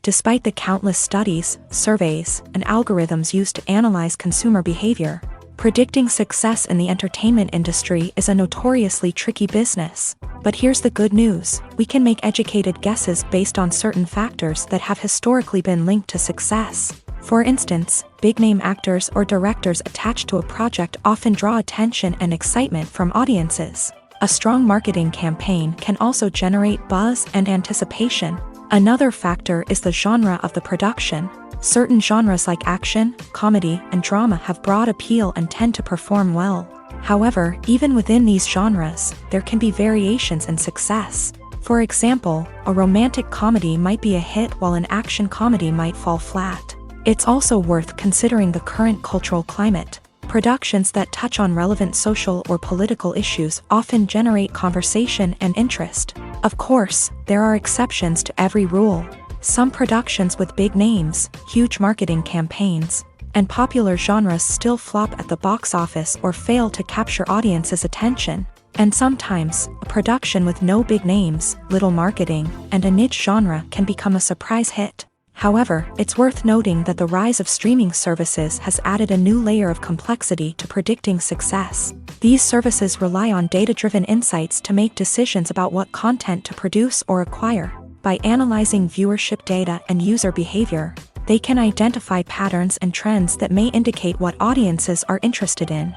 Despite the countless studies, surveys, and algorithms used to analyze consumer behavior, predicting success in the entertainment industry is a notoriously tricky business. But here's the good news: we can make educated guesses based on certain factors that have historically been linked to success. For instance, big-name actors or directors attached to a project often draw attention and excitement from audiences. A strong marketing campaign can also generate buzz and anticipation. Another factor is the genre of the production. Certain genres like action, comedy, and drama have broad appeal and tend to perform well. However, even within these genres, there can be variations in success. For example, a romantic comedy might be a hit while an action comedy might fall flat. It's also worth considering the current cultural climate. Productions that touch on relevant social or political issues often generate conversation and interest. Of course, there are exceptions to every rule. Some productions with big names, huge marketing campaigns, and popular genres still flop at the box office or fail to capture audiences' attention. And sometimes, a production with no big names, little marketing, and a niche genre can become a surprise hit. However, it's worth noting that the rise of streaming services has added a new layer of complexity to predicting success. These services rely on data-driven insights to make decisions about what content to produce or acquire. By analyzing viewership data and user behavior, they can identify patterns and trends that may indicate what audiences are interested in.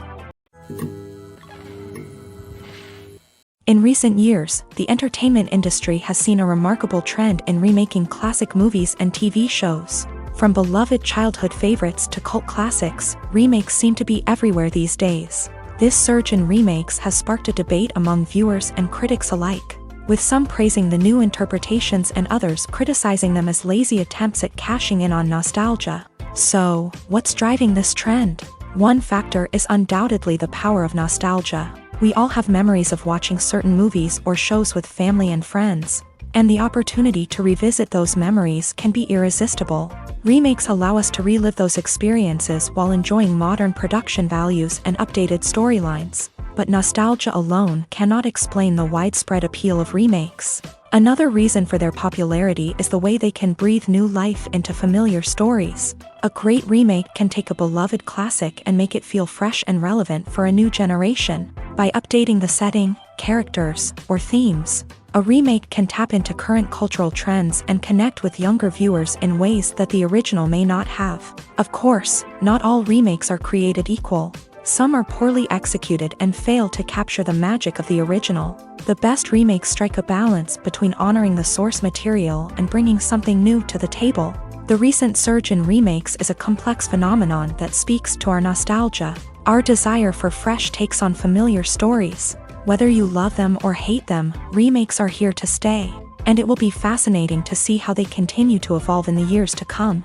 In recent years, the entertainment industry has seen a remarkable trend in remaking classic movies and TV shows. From beloved childhood favorites to cult classics, remakes seem to be everywhere these days. This surge in remakes has sparked a debate among viewers and critics alike, with some praising the new interpretations and others criticizing them as lazy attempts at cashing in on nostalgia. So, what's driving this trend? One factor is undoubtedly the power of nostalgia. We all have memories of watching certain movies or shows with family and friends, and the opportunity to revisit those memories can be irresistible. Remakes allow us to relive those experiences while enjoying modern production values and updated storylines. But nostalgia alone cannot explain the widespread appeal of remakes. Another reason for their popularity is the way they can breathe new life into familiar stories. A great remake can take a beloved classic and make it feel fresh and relevant for a new generation. By updating the setting, characters, or themes, a remake can tap into current cultural trends and connect with younger viewers in ways that the original may not have. Of course, not all remakes are created equal. Some are poorly executed and fail to capture the magic of the original. The best remakes strike a balance between honoring the source material and bringing something new to the table. The recent surge in remakes is a complex phenomenon that speaks to our nostalgia, our desire for fresh takes on familiar stories. Whether you love them or hate them, remakes are here to stay, and it will be fascinating to see how they continue to evolve in the years to come.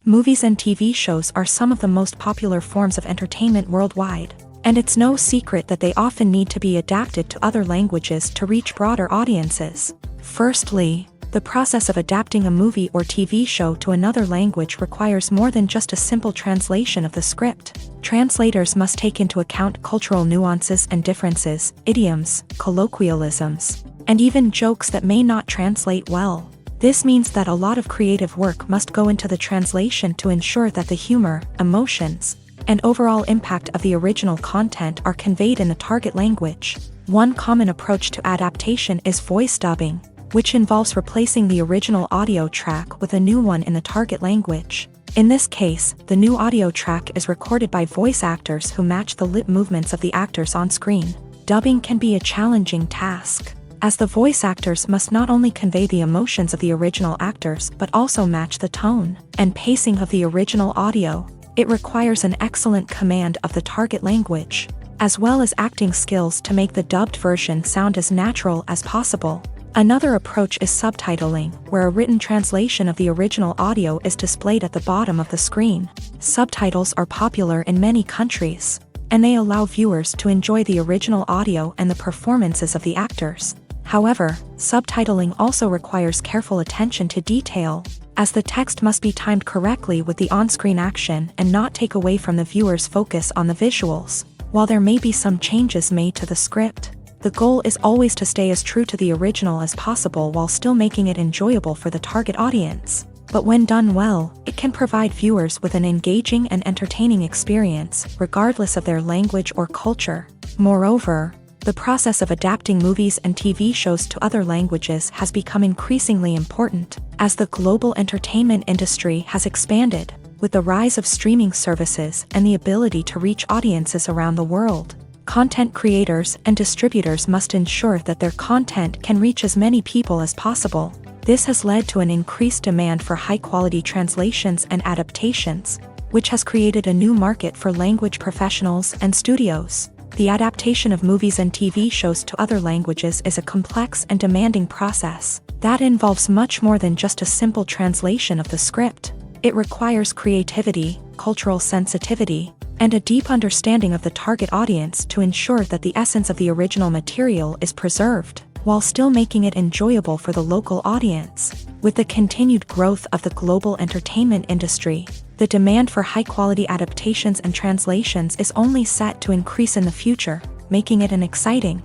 Movies and TV shows are some of the most popular forms of entertainment worldwide, and it's no secret that they often need to be adapted to other languages to reach broader audiences. Firstly, the process of adapting a movie or TV show to another language requires more than just a simple translation of the script. Translators must take into account cultural nuances and differences, idioms, colloquialisms, and even jokes that may not translate well. This means that a lot of creative work must go into the translation to ensure that the humor, emotions, and overall impact of the original content are conveyed in the target language. One common approach to adaptation is voice dubbing, which involves replacing the original audio track with a new one in the target language. In this case, the new audio track is recorded by voice actors who match the lip movements of the actors on screen. Dubbing can be a challenging task, as the voice actors must not only convey the emotions of the original actors but also match the tone and pacing of the original audio. It requires an excellent command of the target language, as well as acting skills to make the dubbed version sound as natural as possible. Another approach is subtitling, where a written translation of the original audio is displayed at the bottom of the screen. Subtitles are popular in many countries, and they allow viewers to enjoy the original audio and the performances of the actors. However, subtitling also requires careful attention to detail, as the text must be timed correctly with the on-screen action and not take away from the viewer's focus on the visuals. While there may be some changes made to the script, the goal is always to stay as true to the original as possible while still making it enjoyable for the target audience. But when done well, it can provide viewers with an engaging and entertaining experience, regardless of their language or culture. Moreover, the process of adapting movies and TV shows to other languages has become increasingly important, as the global entertainment industry has expanded, with the rise of streaming services and the ability to reach audiences around the world. Content creators and distributors must ensure that their content can reach as many people as possible. This has led to an increased demand for high-quality translations and adaptations, which has created a new market for language professionals and studios. The adaptation of movies and TV shows to other languages is a complex and demanding process that involves much more than just a simple translation of the script. It requires creativity, cultural sensitivity, and a deep understanding of the target audience to ensure that the essence of the original material is preserved, while still making it enjoyable for the local audience. With the continued growth of the global entertainment industry, the demand for high-quality adaptations and translations is only set to increase in the future, making it an exciting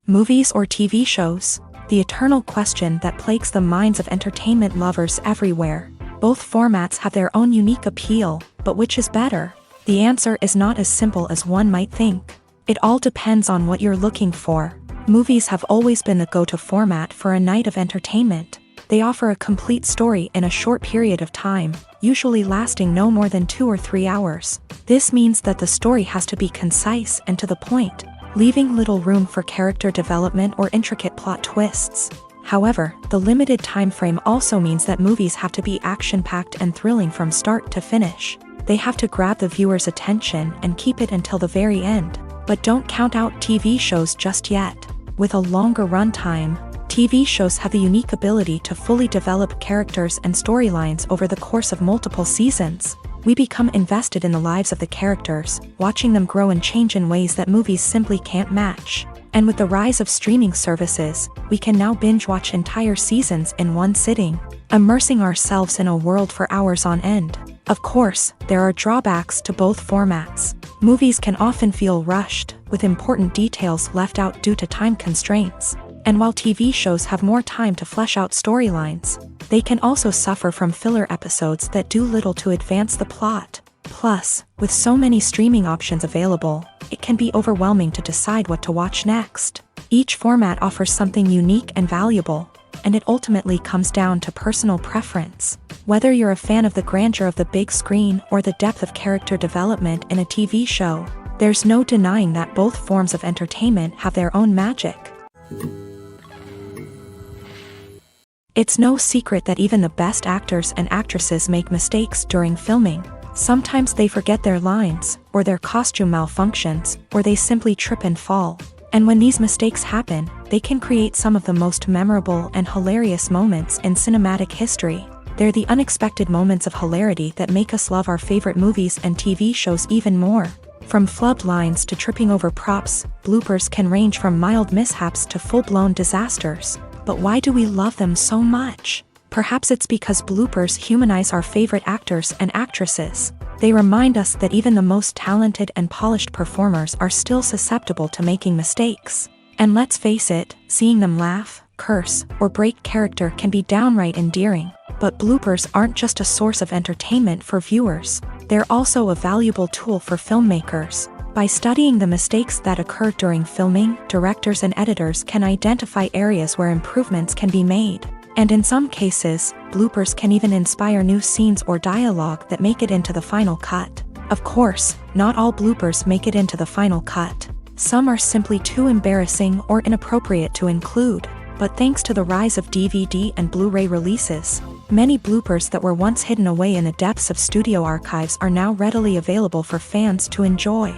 movies or TV shows. The eternal question that plagues the minds of entertainment lovers everywhere. Both formats have their own unique appeal, but which is better? The answer is not as simple as one might think. It all depends on what you're looking for. Movies have always been the go-to format for a night of entertainment. They offer a complete story in a short period of time, usually lasting no more than 2 or 3 hours. This means that the story has to be concise and to the point, leaving little room for character development or intricate plot twists. However, the limited time frame also means that movies have to be action-packed and thrilling from start to finish. They have to grab the viewer's attention and keep it until the very end. But don't count out TV shows just yet. With a longer runtime, TV shows have the unique ability to fully develop characters and storylines over the course of multiple seasons. We become invested in the lives of the characters, watching them grow and change in ways that movies simply can't match. And with the rise of streaming services, we can now binge-watch entire seasons in one sitting, immersing ourselves in a world for hours on end. Of course, there are drawbacks to both formats. Movies can often feel rushed, with important details left out due to time constraints. And while TV shows have more time to flesh out storylines, they can also suffer from filler episodes that do little to advance the plot. Plus, with so many streaming options available, it can be overwhelming to decide what to watch next. Each format offers something unique and valuable, and it ultimately comes down to personal preference. Whether you're a fan of the grandeur of the big screen or the depth of character development in a TV show, there's no denying that both forms of entertainment have their own magic. It's no secret that even the best actors and actresses make mistakes during filming. Sometimes they forget their lines, or their costume malfunctions, or they simply trip and fall. And when these mistakes happen, they can create some of the most memorable and hilarious moments in cinematic history. They're the unexpected moments of hilarity that make us love our favorite movies and TV shows even more. From flubbed lines to tripping over props, bloopers can range from mild mishaps to full-blown disasters. But why do we love them so much? Perhaps it's because bloopers humanize our favorite actors and actresses. They remind us that even the most talented and polished performers are still susceptible to making mistakes. And let's face it, seeing them laugh, curse, or break character can be downright endearing. But bloopers aren't just a source of entertainment for viewers. They're also a valuable tool for filmmakers. By studying the mistakes that occur during filming, directors and editors can identify areas where improvements can be made. And in some cases, bloopers can even inspire new scenes or dialogue that make it into the final cut. Of course, not all bloopers make it into the final cut. Some are simply too embarrassing or inappropriate to include. But thanks to the rise of DVD and Blu-ray releases, many bloopers that were once hidden away in the depths of studio archives are now readily available for fans to enjoy.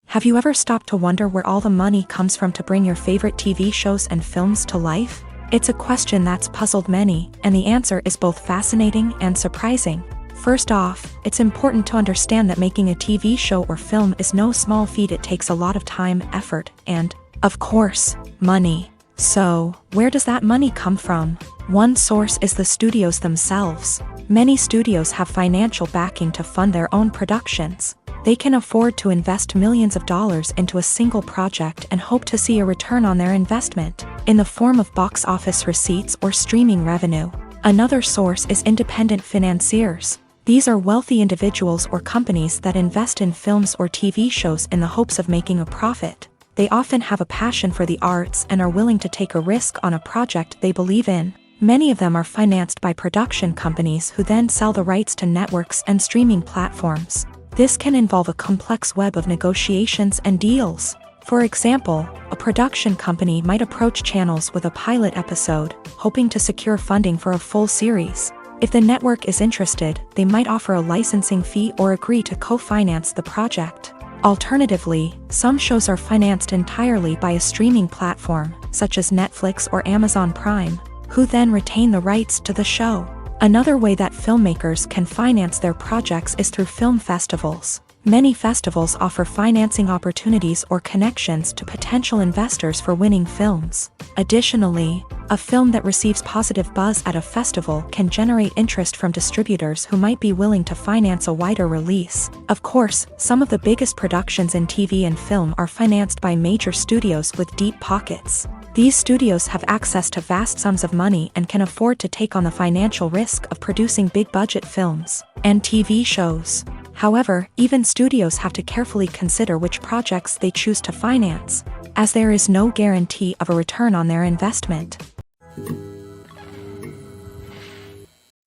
Have you ever stopped to wonder where all the money comes from to bring your favorite TV shows and films to life? It's a question that's puzzled many, and the answer is both fascinating and surprising. First off, it's important to understand that making a TV show or film is no small feat. It takes a lot of time, effort, and, of course, money. So, where does that money come from? One source is the studios themselves. Many studios have financial backing to fund their own productions. They can afford to invest millions of dollars into a single project and hope to see a return on their investment, in the form of box office receipts or streaming revenue. Another source is independent financiers. These are wealthy individuals or companies that invest in films or TV shows in the hopes of making a profit. They often have a passion for the arts and are willing to take a risk on a project they believe in. Many of them are financed by production companies who then sell the rights to networks and streaming platforms. This can involve a complex web of negotiations and deals. For example, a production company might approach channels with a pilot episode, hoping to secure funding for a full series. If the network is interested, they might offer a licensing fee or agree to co-finance the project. Alternatively, some shows are financed entirely by a streaming platform, such as Netflix or Amazon Prime, who then retain the rights to the show. Another way that filmmakers can finance their projects is through film festivals. Many festivals offer financing opportunities or connections to potential investors for winning films. Additionally, a film that receives positive buzz at a festival can generate interest from distributors who might be willing to finance a wider release. Of course, some of the biggest productions in TV and film are financed by major studios with deep pockets. These studios have access to vast sums of money and can afford to take on the financial risk of producing big-budget films and TV shows. However, even studios have to carefully consider which projects they choose to finance, as there is no guarantee of a return on their investment.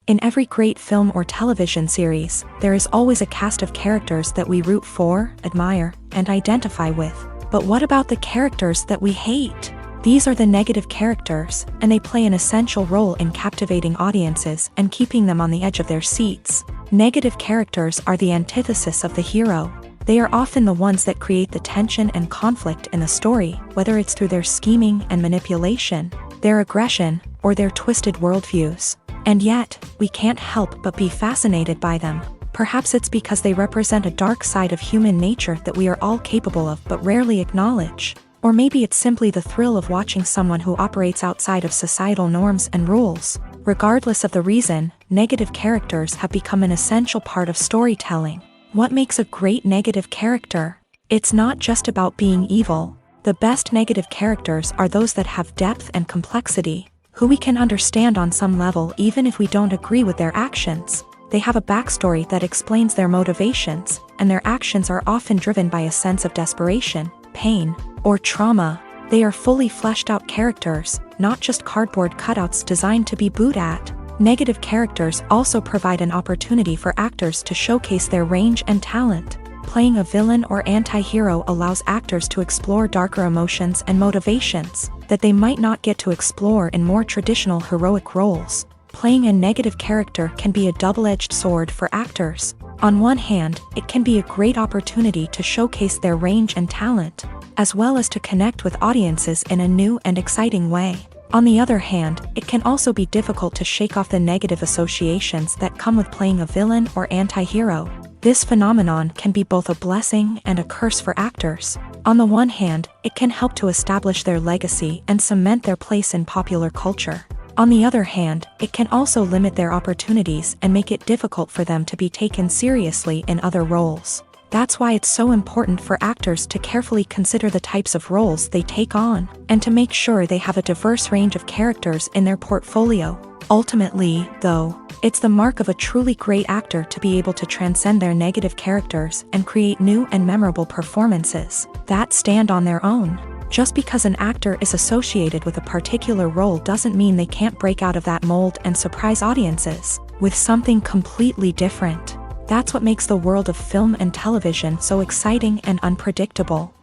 In every great film or television series, there is always a cast of characters that we root for, admire, and identify with. But what about the characters that we hate? These are the negative characters, and they play an essential role in captivating audiences and keeping them on the edge of their seats. Negative characters are the antithesis of the hero. They are often the ones that create the tension and conflict in the story, whether it's through their scheming and manipulation, their aggression, or their twisted worldviews. And yet, we can't help but be fascinated by them. Perhaps it's because they represent a dark side of human nature that we are all capable of but rarely acknowledge. Or maybe it's simply the thrill of watching someone who operates outside of societal norms and rules. Regardless of the reason, negative characters have become an essential part of storytelling. What makes a great negative character? It's not just about being evil. The best negative characters are those that have depth and complexity, who we can understand on some level even if we don't agree with their actions. They have a backstory that explains their motivations, and their actions are often driven by a sense of desperation, pain, or trauma. They are fully fleshed out characters, not just cardboard cutouts designed to be booed at. Negative characters also provide an opportunity for actors to showcase their range and talent. Playing a villain or anti-hero allows actors to explore darker emotions and motivations that they might not get to explore in more traditional heroic roles. Playing a negative character can be a double-edged sword for actors. On one hand, it can be a great opportunity to showcase their range and talent, as well as to connect with audiences in a new and exciting way. On the other hand, it can also be difficult to shake off the negative associations that come with playing a villain or anti-hero. This phenomenon can be both a blessing and a curse for actors. On the one hand, it can help to establish their legacy and cement their place in popular culture. On the other hand, it can also limit their opportunities and make it difficult for them to be taken seriously in other roles. That's why it's so important for actors to carefully consider the types of roles they take on, and to make sure they have a diverse range of characters in their portfolio. Ultimately, though, it's the mark of a truly great actor to be able to transcend their negative characters and create new and memorable performances that stand on their own. Just because an actor is associated with a particular role doesn't mean they can't break out of that mold and surprise audiences with something completely different. That's what makes the world of film and television so exciting and unpredictable.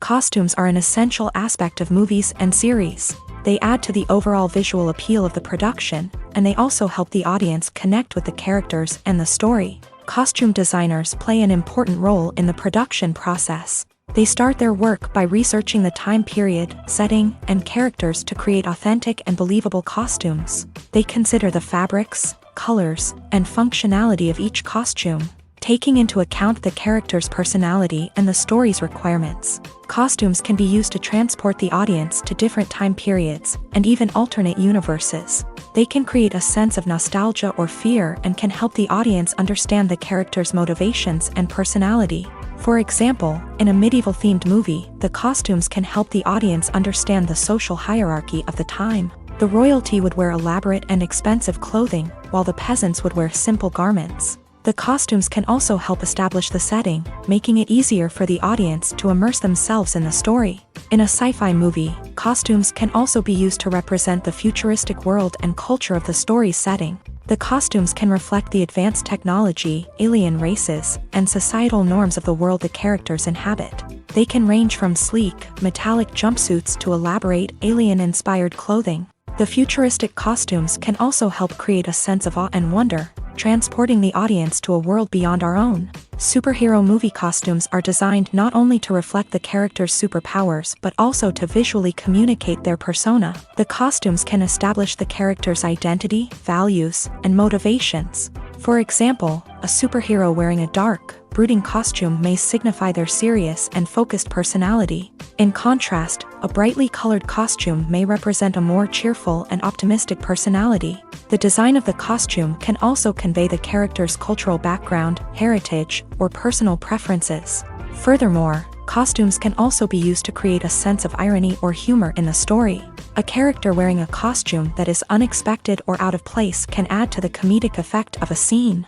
Costumes are an essential aspect of movies and series. They add to the overall visual appeal of the production, and they also help the audience connect with the characters and the story. Costume designers play an important role in the production process. They start their work by researching the time period, setting, and characters to create authentic and believable costumes. They consider the fabrics, colors, and functionality of each costume, taking into account the character's personality and the story's requirements. Costumes can be used to transport the audience to different time periods and even alternate universes. They can create a sense of nostalgia or fear and can help the audience understand the character's motivations and personality. For example, in a medieval-themed movie, the costumes can help the audience understand the social hierarchy of the time. The royalty would wear elaborate and expensive clothing, while the peasants would wear simple garments. The costumes can also help establish the setting, making it easier for the audience to immerse themselves in the story. In a sci-fi movie, costumes can also be used to represent the futuristic world and culture of the story's setting. The costumes can reflect the advanced technology, alien races, and societal norms of the world the characters inhabit. They can range from sleek, metallic jumpsuits to elaborate, alien-inspired clothing. The futuristic costumes can also help create a sense of awe and wonder, transporting the audience to a world beyond our own. Superhero movie costumes are designed not only to reflect the character's superpowers but also to visually communicate their persona. The costumes can establish the character's identity, values, and motivations. For example, a superhero wearing a dark, brooding costume may signify their serious and focused personality. In contrast, a brightly colored costume may represent a more cheerful and optimistic personality. The design of the costume can also convey the character's cultural background, heritage, or personal preferences. Furthermore, costumes can also be used to create a sense of irony or humor in the story. A character wearing a costume that is unexpected or out of place can add to the comedic effect of a scene.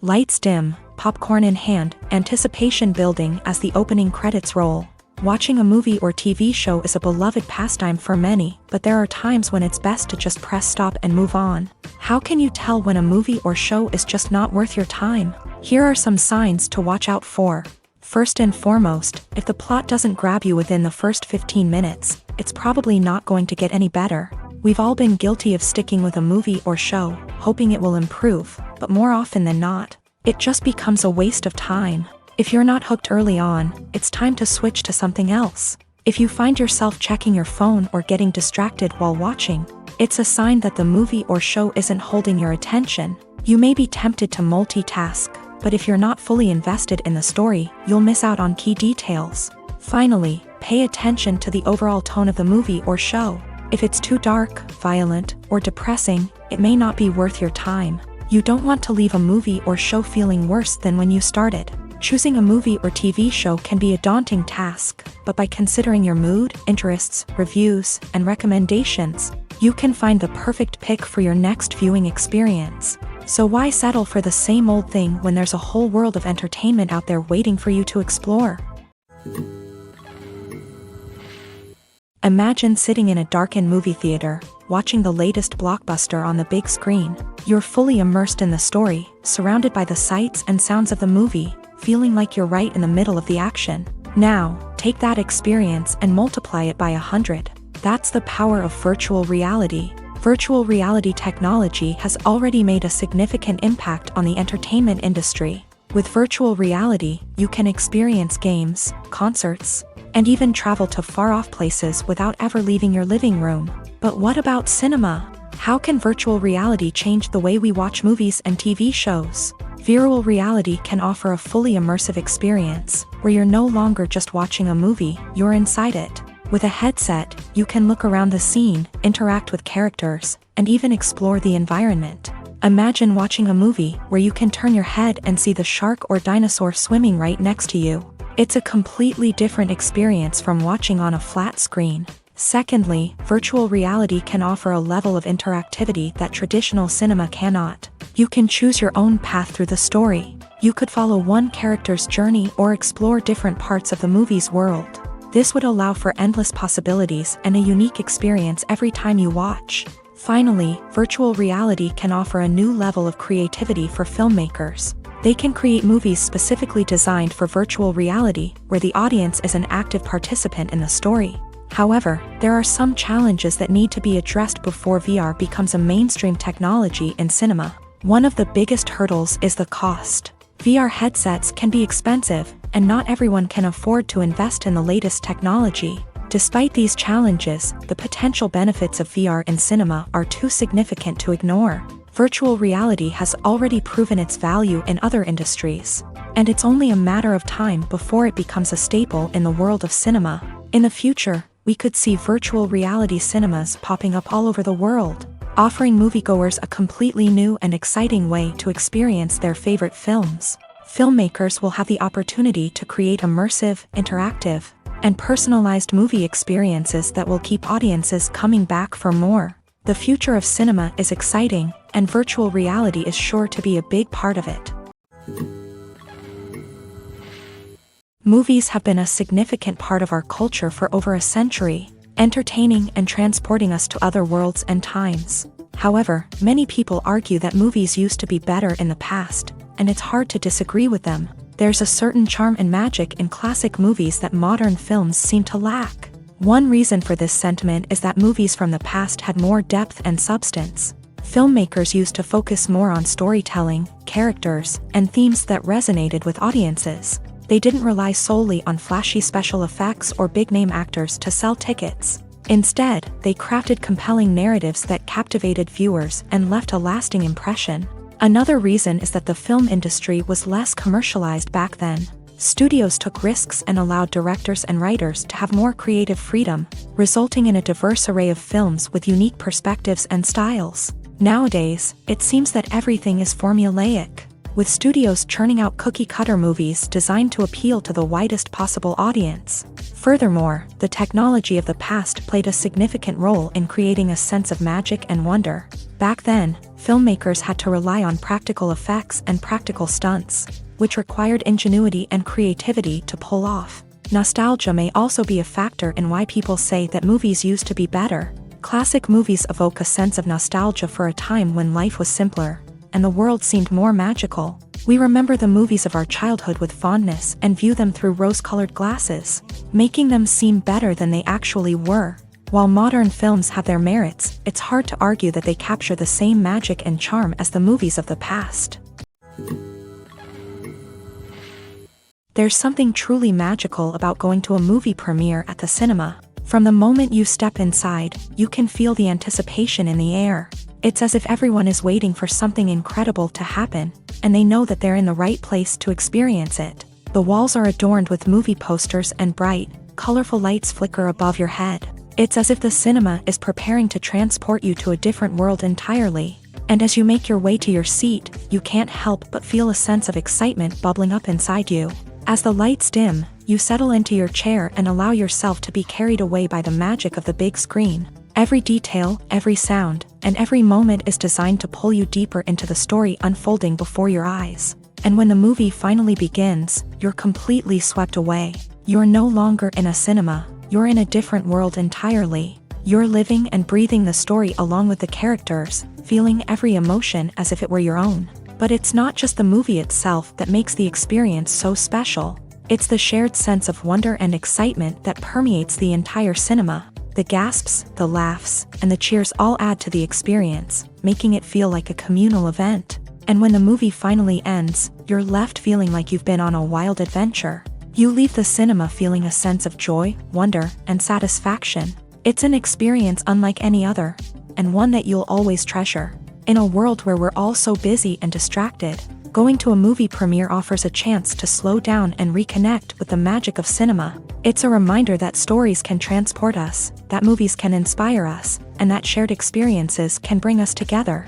Lights dim, popcorn in hand, anticipation building as the opening credits roll. Watching a movie or TV show is a beloved pastime for many, but there are times when it's best to just press stop and move on. How can you tell when a movie or show is just not worth your time? Here are some signs to watch out for. First and foremost, if the plot doesn't grab you within the first 15 minutes, it's probably not going to get any better. We've all been guilty of sticking with a movie or show, hoping it will improve, but more often than not, it just becomes a waste of time. If you're not hooked early on, it's time to switch to something else. If you find yourself checking your phone or getting distracted while watching, it's a sign that the movie or show isn't holding your attention. You may be tempted to multitask, but if you're not fully invested in the story, you'll miss out on key details. Finally, Pay attention to the overall tone of the movie or show. If it's too dark, violent, or depressing, it may not be worth your time. You don't want to leave a movie or show feeling worse than when you started. Choosing a movie or TV show can be a daunting task, but by considering your mood, interests, reviews, and recommendations, you can find the perfect pick for your next viewing experience. So why settle for the same old thing when there's a whole world of entertainment out there waiting for you to explore? Imagine sitting in a darkened movie theater, watching the latest blockbuster on the big screen. You're fully immersed in the story, surrounded by the sights and sounds of the movie, feeling like you're right in the middle of the action. Now, take that experience and multiply it by 100. That's the power of virtual reality. Virtual reality technology has already made a significant impact on the entertainment industry. With virtual reality, you can experience games, concerts, and even travel to far-off places without ever leaving your living room. But what about cinema? How can virtual reality change the way we watch movies and TV shows? Virtual reality can offer a fully immersive experience, where you're no longer just watching a movie, you're inside it. With a headset, you can look around the scene, interact with characters, and even explore the environment. Imagine watching a movie where you can turn your head and see the shark or dinosaur swimming right next to you. It's a completely different experience from watching on a flat screen. Secondly, virtual reality can offer a level of interactivity that traditional cinema cannot. You can choose your own path through the story. You could follow one character's journey or explore different parts of the movie's world. This would allow for endless possibilities and a unique experience every time you watch. Finally, virtual reality can offer a new level of creativity for filmmakers. They can create movies specifically designed for virtual reality, where the audience is an active participant in the story. However, there are some challenges that need to be addressed before VR becomes a mainstream technology in cinema. One of the biggest hurdles is the cost. VR headsets can be expensive, and not everyone can afford to invest in the latest technology. Despite these challenges, the potential benefits of VR in cinema are too significant to ignore. Virtual reality has already proven its value in other industries, and it's only a matter of time before it becomes a staple in the world of cinema. In the future, we could see virtual reality cinemas popping up all over the world, offering moviegoers a completely new and exciting way to experience their favorite films. Filmmakers will have the opportunity to create immersive, interactive, and personalized movie experiences that will keep audiences coming back for more. The future of cinema is exciting, and virtual reality is sure to be a big part of it. Movies have been a significant part of our culture for over a century, entertaining and transporting us to other worlds and times. However, many people argue that movies used to be better in the past, and it's hard to disagree with them. There's a certain charm and magic in classic movies that modern films seem to lack. One reason for this sentiment is that movies from the past had more depth and substance. Filmmakers used to focus more on storytelling, characters, and themes that resonated with audiences. They didn't rely solely on flashy special effects or big-name actors to sell tickets. Instead, they crafted compelling narratives that captivated viewers and left a lasting impression. Another reason is that the film industry was less commercialized back then. Studios took risks and allowed directors and writers to have more creative freedom, resulting in a diverse array of films with unique perspectives and styles. Nowadays, it seems that everything is formulaic, with studios churning out cookie-cutter movies designed to appeal to the widest possible audience. Furthermore, the technology of the past played a significant role in creating a sense of magic and wonder. Back then, filmmakers had to rely on practical effects and practical stunts, which required ingenuity and creativity to pull off. Nostalgia may also be a factor in why people say that movies used to be better. Classic movies evoke a sense of nostalgia for a time when life was simpler, and the world seemed more magical. We remember the movies of our childhood with fondness and view them through rose-colored glasses, making them seem better than they actually were. While modern films have their merits, it's hard to argue that they capture the same magic and charm as the movies of the past. There's something truly magical about going to a movie premiere at the cinema. From the moment you step inside, you can feel the anticipation in the air. It's as if everyone is waiting for something incredible to happen, and they know that they're in the right place to experience it. The walls are adorned with movie posters and bright, colorful lights flicker above your head. It's as if the cinema is preparing to transport you to a different world entirely. And as you make your way to your seat, you can't help but feel a sense of excitement bubbling up inside you. As the lights dim, you settle into your chair and allow yourself to be carried away by the magic of the big screen. Every detail, every sound, and every moment is designed to pull you deeper into the story unfolding before your eyes. And when the movie finally begins, you're completely swept away. You're no longer in a cinema, you're in a different world entirely. You're living and breathing the story along with the characters, feeling every emotion as if it were your own. But it's not just the movie itself that makes the experience so special. It's the shared sense of wonder and excitement that permeates the entire cinema. The gasps, the laughs, and the cheers all add to the experience, making it feel like a communal event. And when the movie finally ends, you're left feeling like you've been on a wild adventure. You leave the cinema feeling a sense of joy, wonder, and satisfaction. It's an experience unlike any other, and one that you'll always treasure. In a world where we're all so busy and distracted, going to a movie premiere offers a chance to slow down and reconnect with the magic of cinema. It's a reminder that stories can transport us, that movies can inspire us, and that shared experiences can bring us together.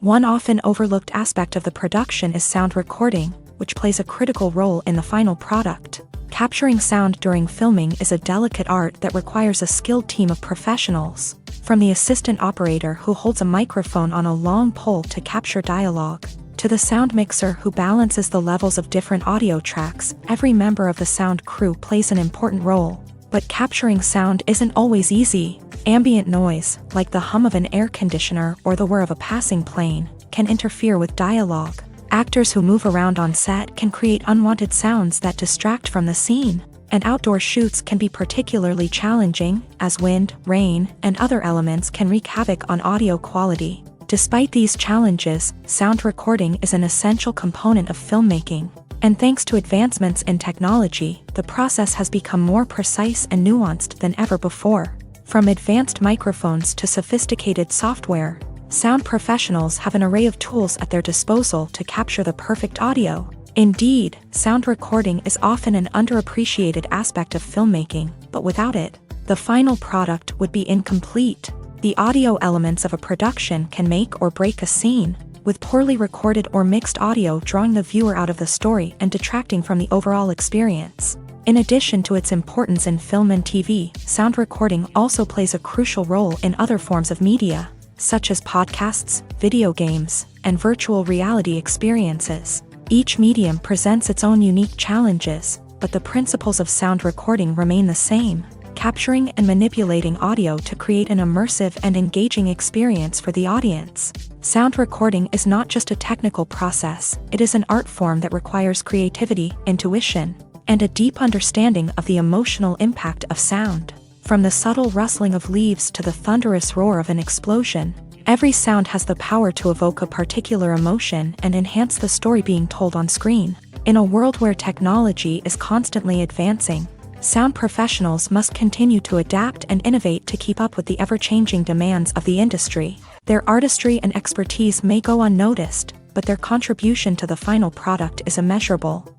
One often overlooked aspect of the production is sound recording, which plays a critical role in the final product. Capturing sound during filming is a delicate art that requires a skilled team of professionals. From the assistant operator who holds a microphone on a long pole to capture dialogue, to the sound mixer who balances the levels of different audio tracks, every member of the sound crew plays an important role. But capturing sound isn't always easy. Ambient noise, like the hum of an air conditioner or the whir of a passing plane, can interfere with dialogue. Actors who move around on set can create unwanted sounds that distract from the scene. And outdoor shoots can be particularly challenging, as wind, rain, and other elements can wreak havoc on audio quality. Despite these challenges, sound recording is an essential component of filmmaking. And thanks to advancements in technology, the process has become more precise and nuanced than ever before. From advanced microphones to sophisticated software, sound professionals have an array of tools at their disposal to capture the perfect audio. Indeed, sound recording is often an underappreciated aspect of filmmaking, but without it, the final product would be incomplete. The audio elements of a production can make or break a scene, with poorly recorded or mixed audio drawing the viewer out of the story and detracting from the overall experience. In addition to its importance in film and TV, sound recording also plays a crucial role in other forms of media, such as podcasts, video games, and virtual reality experiences. Each medium presents its own unique challenges, but the principles of sound recording remain the same, capturing and manipulating audio to create an immersive and engaging experience for the audience. Sound recording is not just a technical process, it is an art form that requires creativity, intuition, and a deep understanding of the emotional impact of sound. From the subtle rustling of leaves to the thunderous roar of an explosion, every sound has the power to evoke a particular emotion and enhance the story being told on screen. In a world where technology is constantly advancing, sound professionals must continue to adapt and innovate to keep up with the ever-changing demands of the industry. Their artistry and expertise may go unnoticed, but their contribution to the final product is immeasurable.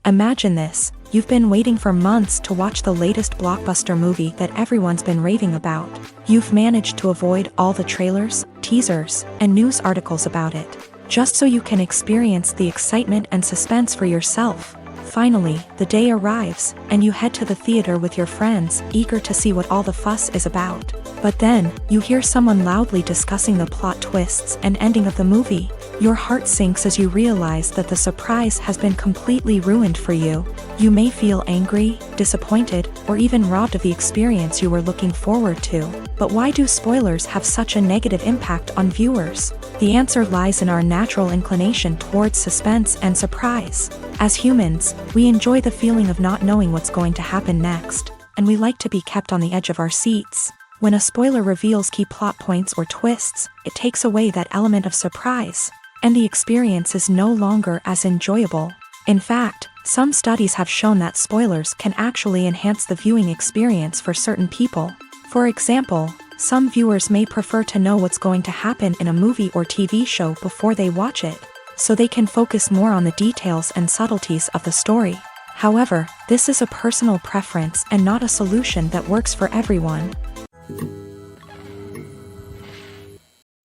Imagine this. You've been waiting for months to watch the latest blockbuster movie that everyone's been raving about. You've managed to avoid all the trailers, teasers, and news articles about it, just so you can experience the excitement and suspense for yourself. Finally, the day arrives, and you head to the theater with your friends, eager to see what all the fuss is about. But then, you hear someone loudly discussing the plot twists and ending of the movie. Your heart sinks as you realize that the surprise has been completely ruined for you. You may feel angry, disappointed, or even robbed of the experience you were looking forward to. But why do spoilers have such a negative impact on viewers? The answer lies in our natural inclination towards suspense and surprise. As humans, we enjoy the feeling of not knowing what's going to happen next, and we like to be kept on the edge of our seats. When a spoiler reveals key plot points or twists, it takes away that element of surprise, and the experience is no longer as enjoyable. In fact, some studies have shown that spoilers can actually enhance the viewing experience for certain people. For example, some viewers may prefer to know what's going to happen in a movie or TV show before they watch it. so they can focus more on the details and subtleties of the story. However, this is a personal preference and not a solution that works for everyone.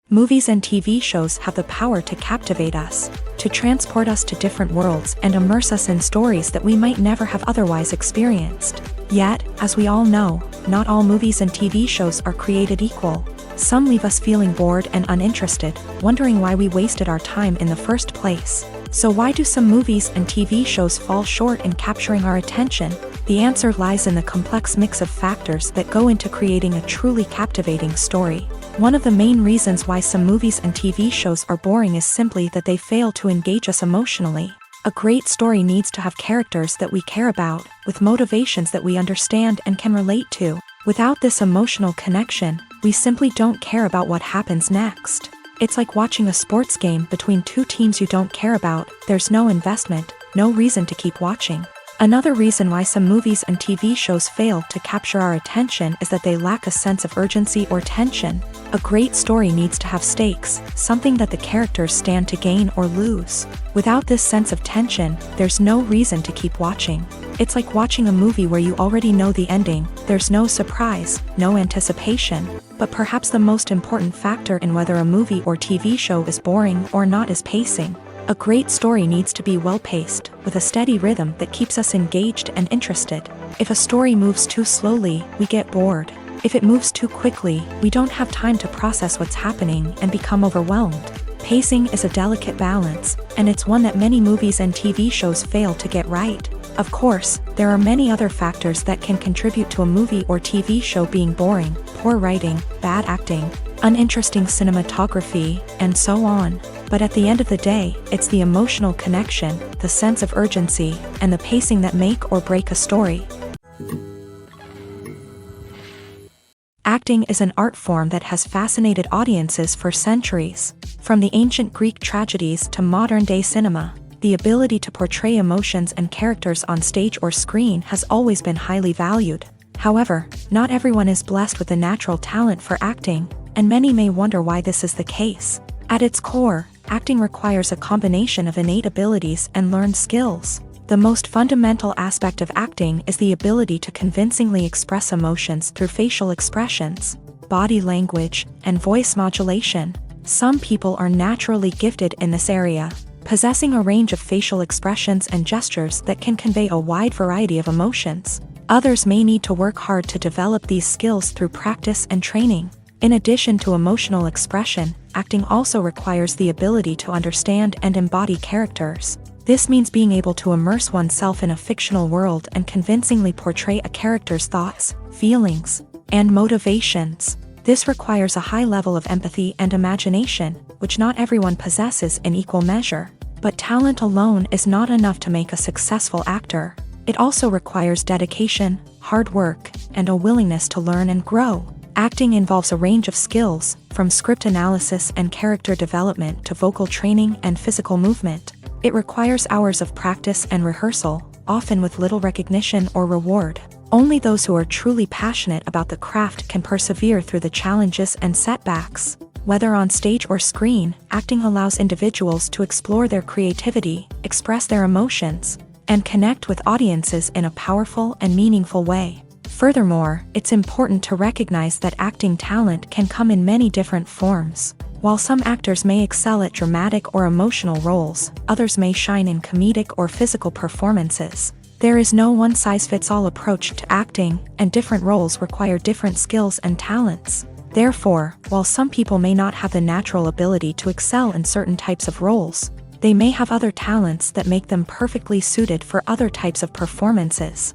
Movies and TV shows have the power to captivate us, to transport us to different worlds and immerse us in stories that we might never have otherwise experienced. Yet, as we all know, not all movies and TV shows are created equal. Some leave us feeling bored and uninterested, wondering why we wasted our time in the first place. So why do some movies and TV shows fall short in capturing our attention? The answer lies in the complex mix of factors that go into creating a truly captivating story. One of the main reasons why some movies and TV shows are boring is simply that they fail to engage us emotionally. A great story needs to have characters that we care about, with motivations that we understand and can relate to. Without this emotional connection, we simply don't care about what happens next. It's like watching a sports game between two teams you don't care about. There's no investment, no reason to keep watching. Another reason why some movies and TV shows fail to capture our attention is that they lack a sense of urgency or tension. A great story needs to have stakes, something that the characters stand to gain or lose. Without this sense of tension, there's no reason to keep watching. It's like watching a movie where you already know the ending. There's no surprise, no anticipation. But perhaps the most important factor in whether a movie or TV show is boring or not is pacing. A great story needs to be well-paced, with a steady rhythm that keeps us engaged and interested. If a story moves too slowly, we get bored. If it moves too quickly, we don't have time to process what's happening and become overwhelmed. Pacing is a delicate balance, and it's one that many movies and TV shows fail to get right. Of course, there are many other factors that can contribute to a movie or TV show being boring: poor writing, bad acting, uninteresting cinematography, and so on. But at the end of the day, it's the emotional connection, the sense of urgency, and the pacing that make or break a story. Acting is an art form that has fascinated audiences for centuries. From the ancient Greek tragedies to modern-day cinema, the ability to portray emotions and characters on stage or screen has always been highly valued. However, not everyone is blessed with the natural talent for acting, and many may wonder why this is the case. At its core, acting requires a combination of innate abilities and learned skills. The most fundamental aspect of acting is the ability to convincingly express emotions through facial expressions, body language, and voice modulation. Some people are naturally gifted in this area, possessing a range of facial expressions and gestures that can convey a wide variety of emotions. Others may need to work hard to develop these skills through practice and training. In addition to emotional expression, acting also requires the ability to understand and embody characters. This means being able to immerse oneself in a fictional world and convincingly portray a character's thoughts, feelings, and motivations. This requires a high level of empathy and imagination, which not everyone possesses in equal measure. But talent alone is not enough to make a successful actor. It also requires dedication, hard work, and a willingness to learn and grow. Acting involves a range of skills, from script analysis and character development to vocal training and physical movement. It requires hours of practice and rehearsal, often with little recognition or reward. Only those who are truly passionate about the craft can persevere through the challenges and setbacks. Whether on stage or screen, acting allows individuals to explore their creativity, express their emotions, and connect with audiences in a powerful and meaningful way. Furthermore, it's important to recognize that acting talent can come in many different forms. While some actors may excel at dramatic or emotional roles, others may shine in comedic or physical performances. There is no one-size-fits-all approach to acting, and different roles require different skills and talents. Therefore, while some people may not have the natural ability to excel in certain types of roles, they may have other talents that make them perfectly suited for other types of performances.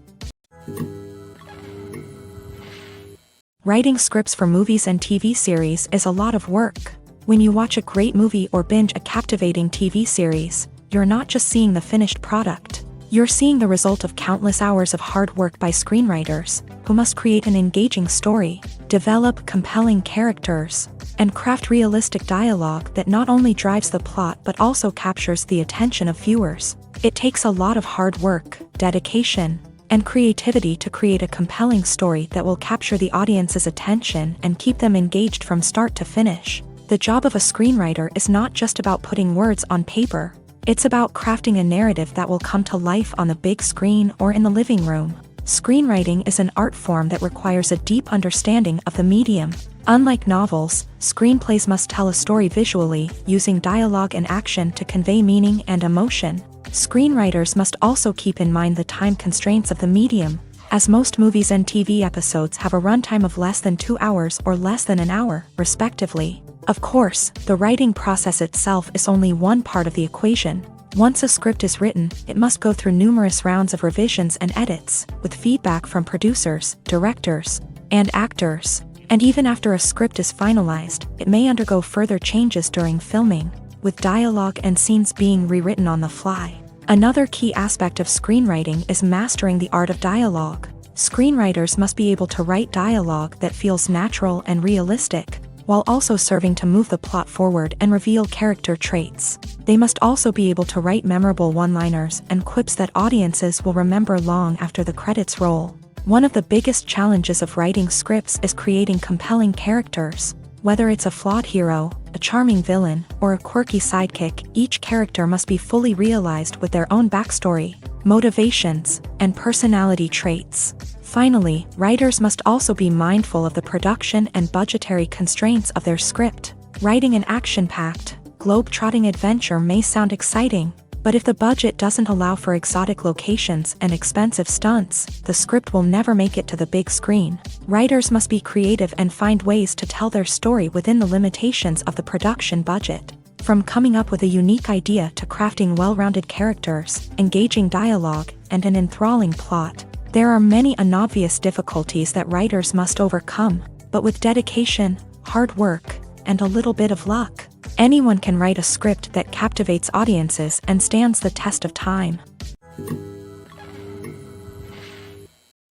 Writing scripts for movies and TV series is a lot of work. When you watch a great movie or binge a captivating TV series, you're not just seeing the finished product. You're seeing the result of countless hours of hard work by screenwriters, who must create an engaging story, develop compelling characters, and craft realistic dialogue that not only drives the plot but also captures the attention of viewers. It takes a lot of hard work, dedication, and creativity to create a compelling story that will capture the audience's attention and keep them engaged from start to finish. The job of a screenwriter is not just about putting words on paper. It's about crafting a narrative that will come to life on the big screen or in the living room. Screenwriting is an art form that requires a deep understanding of the medium. Unlike novels, screenplays must tell a story visually, using dialogue and action to convey meaning and emotion. Screenwriters must also keep in mind the time constraints of the medium, as most movies and TV episodes have a runtime of less than 2 hours or less than an hour, respectively. Of course, the writing process itself is only one part of the equation. Once a script is written, it must go through numerous rounds of revisions and edits, with feedback from producers, directors, and actors. And even after a script is finalized, it may undergo further changes during filming, with dialogue and scenes being rewritten on the fly. Another key aspect of screenwriting is mastering the art of dialogue. Screenwriters must be able to write dialogue that feels natural and realistic, while also serving to move the plot forward and reveal character traits. They must also be able to write memorable one-liners and quips that audiences will remember long after the credits roll. One of the biggest challenges of writing scripts is creating compelling characters. Whether it's a flawed hero, a charming villain, or a quirky sidekick, each character must be fully realized with their own backstory, motivations, and personality traits. Finally, writers must also be mindful of the production and budgetary constraints of their script. Writing an action-packed, globe-trotting adventure may sound exciting, but if the budget doesn't allow for exotic locations and expensive stunts, the script will never make it to the big screen. Writers must be creative and find ways to tell their story within the limitations of the production budget. From coming up with a unique idea to crafting well-rounded characters, engaging dialogue, and an enthralling plot, there are many unobvious difficulties that writers must overcome, but with dedication, hard work, and a little bit of luck, anyone can write a script that captivates audiences and stands the test of time.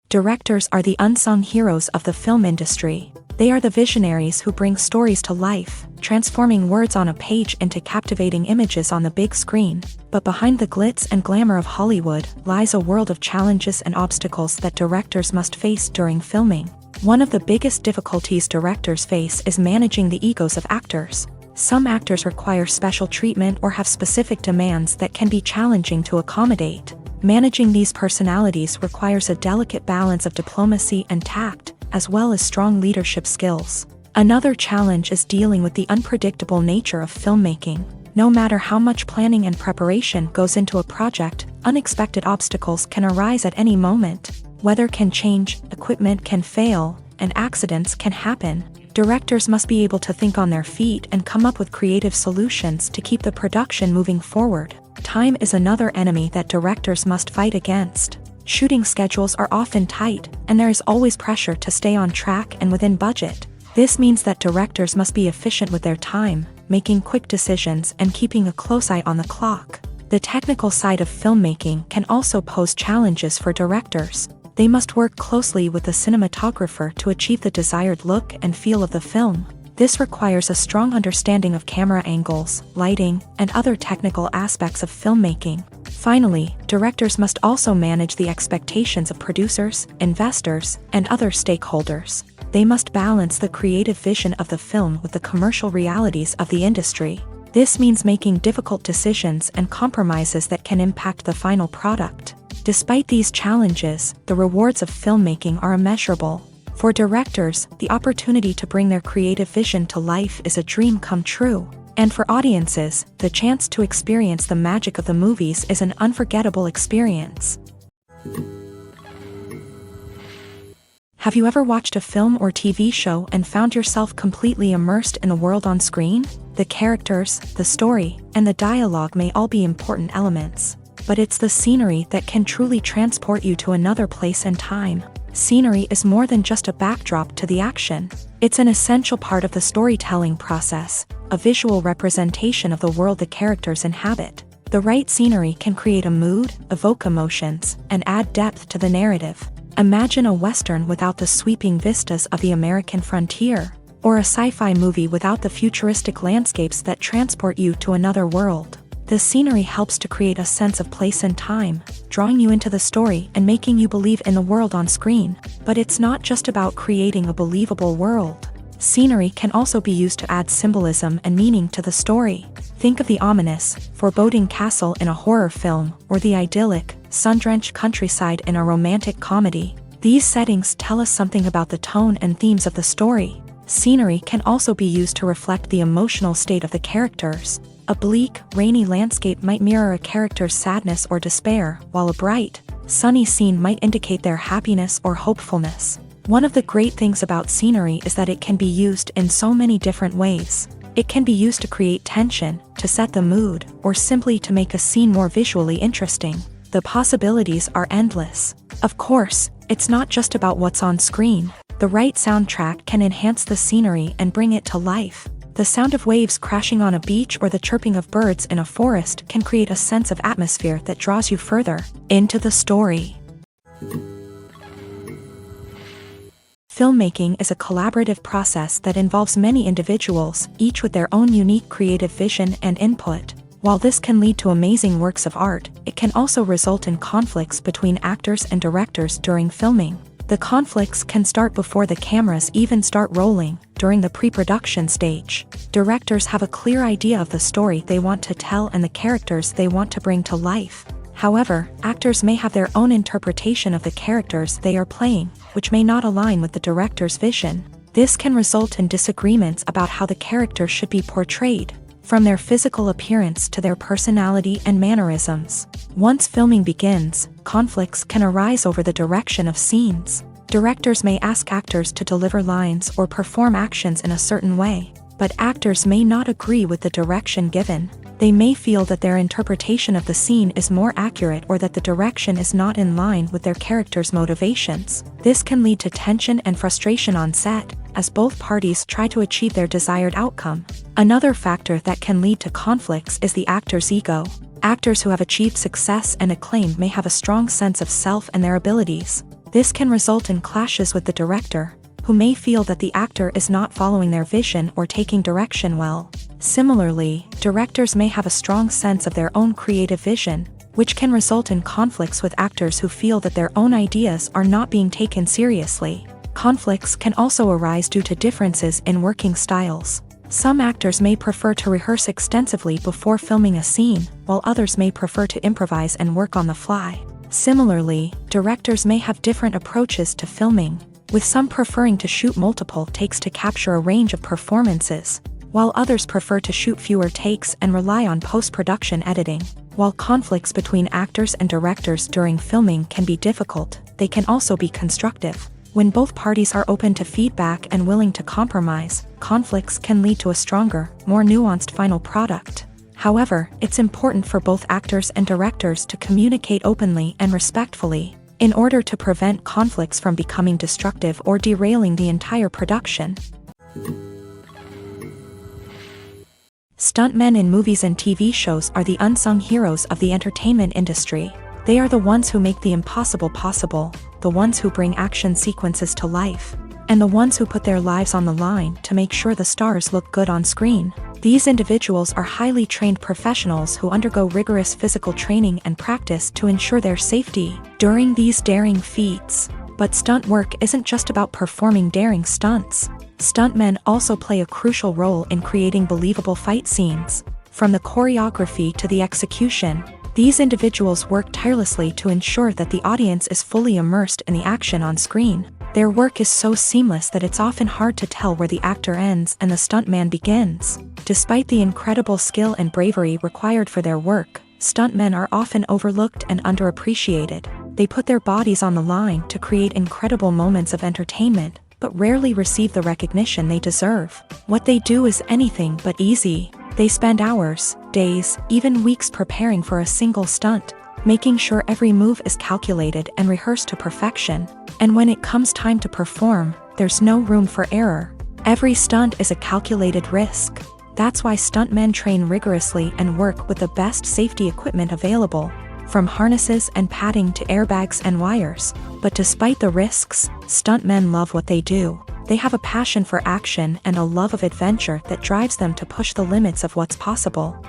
Directors are the unsung heroes of the film industry. They are the visionaries who bring stories to life, transforming words on a page into captivating images on the big screen. But behind the glitz and glamour of Hollywood lies a world of challenges and obstacles that directors must face during filming. One of the biggest difficulties directors face is managing the egos of actors. Some actors require special treatment or have specific demands that can be challenging to accommodate. Managing these personalities requires a delicate balance of diplomacy and tact, as well as strong leadership skills. Another challenge is dealing with the unpredictable nature of filmmaking. No matter how much planning and preparation goes into a project, unexpected obstacles can arise at any moment. Weather can change, equipment can fail, and accidents can happen. Directors must be able to think on their feet and come up with creative solutions to keep the production moving forward. Time is another enemy that directors must fight against. Shooting schedules are often tight, and there is always pressure to stay on track and within budget. This means that directors must be efficient with their time, making quick decisions and keeping a close eye on the clock. The technical side of filmmaking can also pose challenges for directors. They must work closely with the cinematographer to achieve the desired look and feel of the film. This requires a strong understanding of camera angles, lighting, and other technical aspects of filmmaking. Finally, directors must also manage the expectations of producers, investors, and other stakeholders. They must balance the creative vision of the film with the commercial realities of the industry. This means making difficult decisions and compromises that can impact the final product. Despite these challenges, the rewards of filmmaking are immeasurable. For directors, the opportunity to bring their creative vision to life is a dream come true. And for audiences, the chance to experience the magic of the movies is an unforgettable experience. Have you ever watched a film or TV show and found yourself completely immersed in the world on screen? The characters, the story, and the dialogue may all be important elements, but it's the scenery that can truly transport you to another place and time. Scenery is more than just a backdrop to the action. It's an essential part of the storytelling process, a visual representation of the world the characters inhabit. The right scenery can create a mood, evoke emotions, and add depth to the narrative. Imagine a Western without the sweeping vistas of the American frontier, or a sci-fi movie without the futuristic landscapes that transport you to another world. The scenery helps to create a sense of place and time, drawing you into the story and making you believe in the world on screen. But it's not just about creating a believable world. Scenery can also be used to add symbolism and meaning to the story. Think of the ominous, foreboding castle in a horror film, or the idyllic, sun-drenched countryside in a romantic comedy. These settings tell us something about the tone and themes of the story. Scenery can also be used to reflect the emotional state of the characters. A bleak, rainy landscape might mirror a character's sadness or despair, while a bright, sunny scene might indicate their happiness or hopefulness. One of the great things about scenery is that it can be used in so many different ways. It can be used to create tension, to set the mood, or simply to make a scene more visually interesting. The possibilities are endless. Of course, it's not just about what's on screen. The right soundtrack can enhance the scenery and bring it to life. The sound of waves crashing on a beach or the chirping of birds in a forest can create a sense of atmosphere that draws you further into the story. Filmmaking is a collaborative process that involves many individuals, each with their own unique creative vision and input. While this can lead to amazing works of art, it can also result in conflicts between actors and directors during filming. The conflicts can start before the cameras even start rolling, during the pre-production stage. Directors have a clear idea of the story they want to tell and the characters they want to bring to life. However, actors may have their own interpretation of the characters they are playing, which may not align with the director's vision. This can result in disagreements about how the characters should be portrayed, from their physical appearance to their personality and mannerisms. Once filming begins, conflicts can arise over the direction of scenes. Directors may ask actors to deliver lines or perform actions in a certain way, but actors may not agree with the direction given. They may feel that their interpretation of the scene is more accurate or that the direction is not in line with their character's motivations. This can lead to tension and frustration on set, as both parties try to achieve their desired outcome. Another factor that can lead to conflicts is the actor's ego. Actors who have achieved success and acclaim may have a strong sense of self and their abilities. This can result in clashes with the director, who may feel that the actor is not following their vision or taking direction well. Similarly, directors may have a strong sense of their own creative vision, which can result in conflicts with actors who feel that their own ideas are not being taken seriously. Conflicts can also arise due to differences in working styles. Some actors may prefer to rehearse extensively before filming a scene, while others may prefer to improvise and work on the fly. Similarly, directors may have different approaches to filming, with some preferring to shoot multiple takes to capture a range of performances, while others prefer to shoot fewer takes and rely on post-production editing. While conflicts between actors and directors during filming can be difficult, they can also be constructive. When both parties are open to feedback and willing to compromise, conflicts can lead to a stronger, more nuanced final product. However, it's important for both actors and directors to communicate openly and respectfully, in order to prevent conflicts from becoming destructive or derailing the entire production. Stuntmen in movies and TV shows are the unsung heroes of the entertainment industry. They are the ones who make the impossible possible, the ones who bring action sequences to life, and the ones who put their lives on the line to make sure the stars look good on screen. These individuals are highly trained professionals who undergo rigorous physical training and practice to ensure their safety during these daring feats. But stunt work isn't just about performing daring stunts. Stuntmen also play a crucial role in creating believable fight scenes. From the choreography to the execution, these individuals work tirelessly to ensure that the audience is fully immersed in the action on screen. Their work is so seamless that it's often hard to tell where the actor ends and the stuntman begins. Despite the incredible skill and bravery required for their work, stuntmen are often overlooked and underappreciated. They put their bodies on the line to create incredible moments of entertainment, but rarely receive the recognition they deserve. What they do is anything but easy. They spend hours, days, even weeks preparing for a single stunt, making sure every move is calculated and rehearsed to perfection. And when it comes time to perform, there's no room for error. Every stunt is a calculated risk. That's why stuntmen train rigorously and work with the best safety equipment available, from harnesses and padding to airbags and wires. But despite the risks, stuntmen love what they do. They have a passion for action and a love of adventure that drives them to push the limits of what's possible.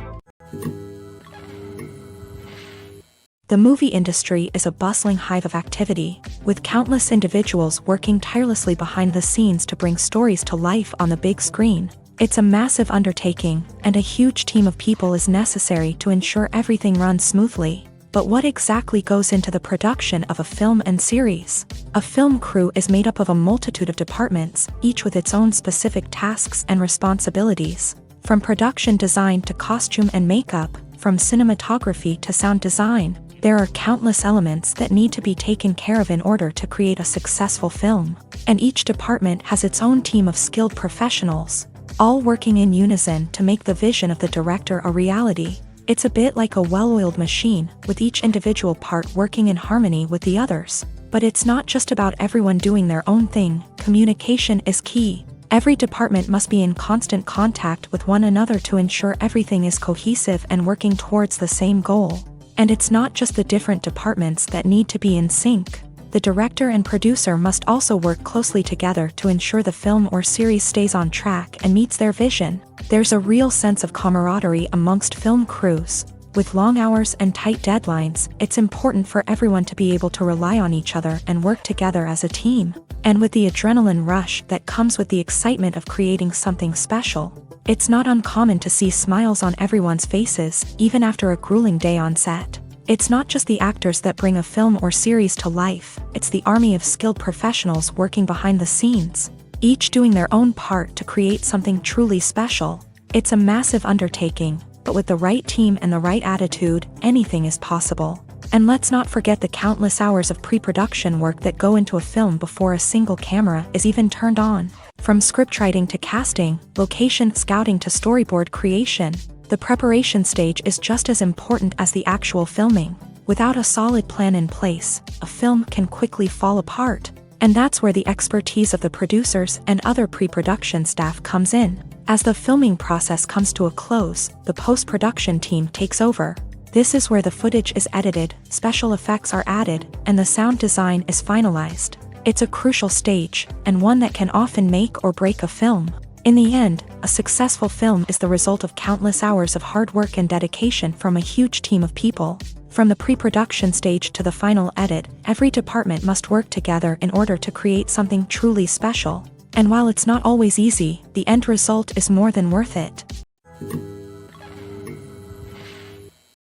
The movie industry is a bustling hive of activity, with countless individuals working tirelessly behind the scenes to bring stories to life on the big screen. It's a massive undertaking, and a huge team of people is necessary to ensure everything runs smoothly. But what exactly goes into the production of a film and series? A film crew is made up of a multitude of departments, each with its own specific tasks and responsibilities. From production design to costume and makeup, from cinematography to sound design, there are countless elements that need to be taken care of in order to create a successful film. And each department has its own team of skilled professionals, all working in unison to make the vision of the director a reality. It's a bit like a well-oiled machine, with each individual part working in harmony with the others. But it's not just about everyone doing their own thing. Communication is key. Every department must be in constant contact with one another to ensure everything is cohesive and working towards the same goal. And it's not just the different departments that need to be in sync. The director and producer must also work closely together to ensure the film or series stays on track and meets their vision. There's a real sense of camaraderie amongst film crews. With long hours and tight deadlines, it's important for everyone to be able to rely on each other and work together as a team. And with the adrenaline rush that comes with the excitement of creating something special, it's not uncommon to see smiles on everyone's faces, even after a grueling day on set. It's not just the actors that bring a film or series to life, it's the army of skilled professionals working behind the scenes, each doing their own part to create something truly special. It's a massive undertaking, but with the right team and the right attitude, anything is possible. And let's not forget the countless hours of pre-production work that go into a film before a single camera is even turned on. From scriptwriting to casting, location scouting to storyboard creation, the preparation stage is just as important as the actual filming. Without a solid plan in place, a film can quickly fall apart. And that's where the expertise of the producers and other pre-production staff comes in. As the filming process comes to a close, the post-production team takes over. This is where the footage is edited, special effects are added, and the sound design is finalized. It's a crucial stage, and one that can often make or break a film. In the end, a successful film is the result of countless hours of hard work and dedication from a huge team of people. From the pre-production stage to the final edit, every department must work together in order to create something truly special. And while it's not always easy, the end result is more than worth it.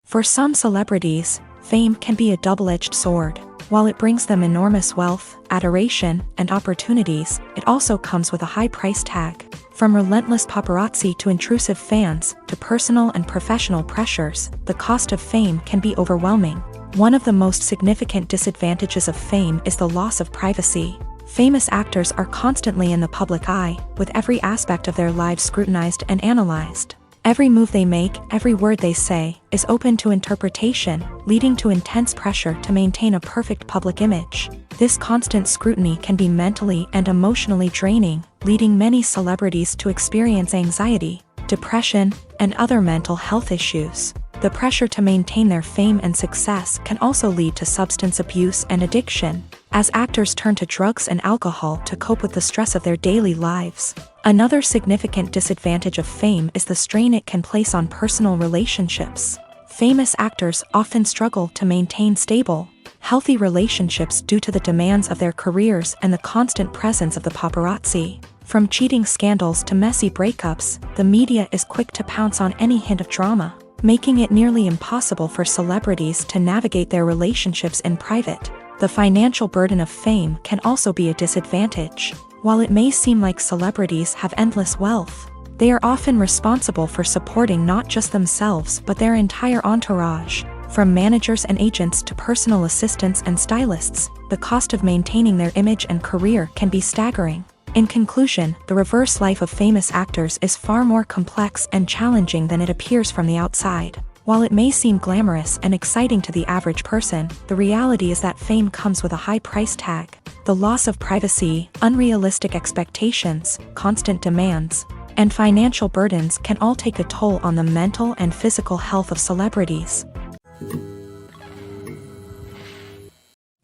For some celebrities, fame can be a double-edged sword. While it brings them enormous wealth, adoration, and opportunities, it also comes with a high price tag. From relentless paparazzi to intrusive fans, to personal and professional pressures, the cost of fame can be overwhelming. One of the most significant disadvantages of fame is the loss of privacy. Famous actors are constantly in the public eye, with every aspect of their lives scrutinized and analyzed. Every move they make, every word they say, is open to interpretation, leading to intense pressure to maintain a perfect public image. This constant scrutiny can be mentally and emotionally draining, leading many celebrities to experience anxiety, depression, and other mental health issues. The pressure to maintain their fame and success can also lead to substance abuse and addiction, as actors turn to drugs and alcohol to cope with the stress of their daily lives. Another significant disadvantage of fame is the strain it can place on personal relationships. Famous actors often struggle to maintain stable, healthy relationships due to the demands of their careers and the constant presence of the paparazzi. From cheating scandals to messy breakups, the media is quick to pounce on any hint of drama, making it nearly impossible for celebrities to navigate their relationships in private. The financial burden of fame can also be a disadvantage. While it may seem like celebrities have endless wealth, they are often responsible for supporting not just themselves but their entire entourage. From managers and agents to personal assistants and stylists, the cost of maintaining their image and career can be staggering. In conclusion, the reverse life of famous actors is far more complex and challenging than it appears from the outside. While it may seem glamorous and exciting to the average person, the reality is that fame comes with a high price tag. The loss of privacy, unrealistic expectations, constant demands, and financial burdens can all take a toll on the mental and physical health of celebrities.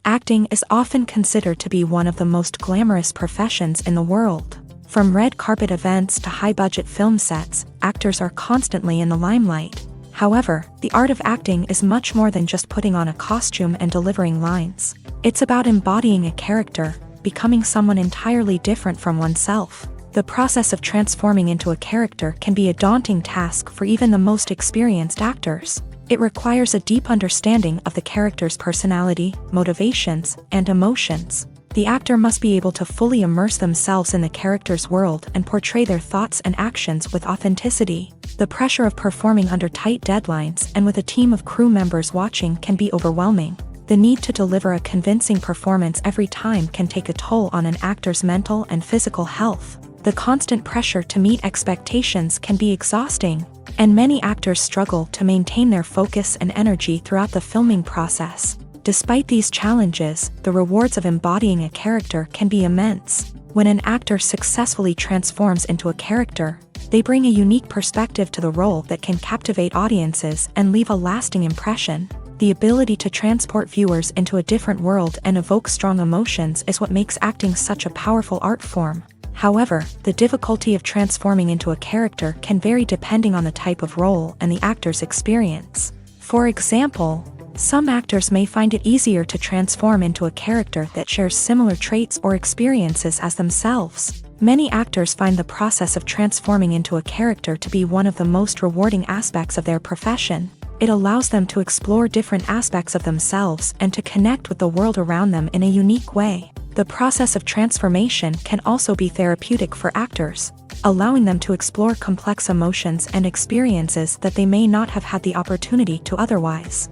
Acting is often considered to be one of the most glamorous professions in the world. From red carpet events to high-budget film sets, actors are constantly in the limelight. However, the art of acting is much more than just putting on a costume and delivering lines. It's about embodying a character, becoming someone entirely different from oneself. The process of transforming into a character can be a daunting task for even the most experienced actors. It requires a deep understanding of the character's personality, motivations, and emotions. The actor must be able to fully immerse themselves in the character's world and portray their thoughts and actions with authenticity. The pressure of performing under tight deadlines and with a team of crew members watching can be overwhelming. The need to deliver a convincing performance every time can take a toll on an actor's mental and physical health. The constant pressure to meet expectations can be exhausting, and many actors struggle to maintain their focus and energy throughout the filming process. Despite these challenges, the rewards of embodying a character can be immense. When an actor successfully transforms into a character, they bring a unique perspective to the role that can captivate audiences and leave a lasting impression. The ability to transport viewers into a different world and evoke strong emotions is what makes acting such a powerful art form. However, the difficulty of transforming into a character can vary depending on the type of role and the actor's experience. For example, some actors may find it easier to transform into a character that shares similar traits or experiences as themselves. Many actors find the process of transforming into a character to be one of the most rewarding aspects of their profession. It allows them to explore different aspects of themselves and to connect with the world around them in a unique way. The process of transformation can also be therapeutic for actors, allowing them to explore complex emotions and experiences that they may not have had the opportunity to otherwise.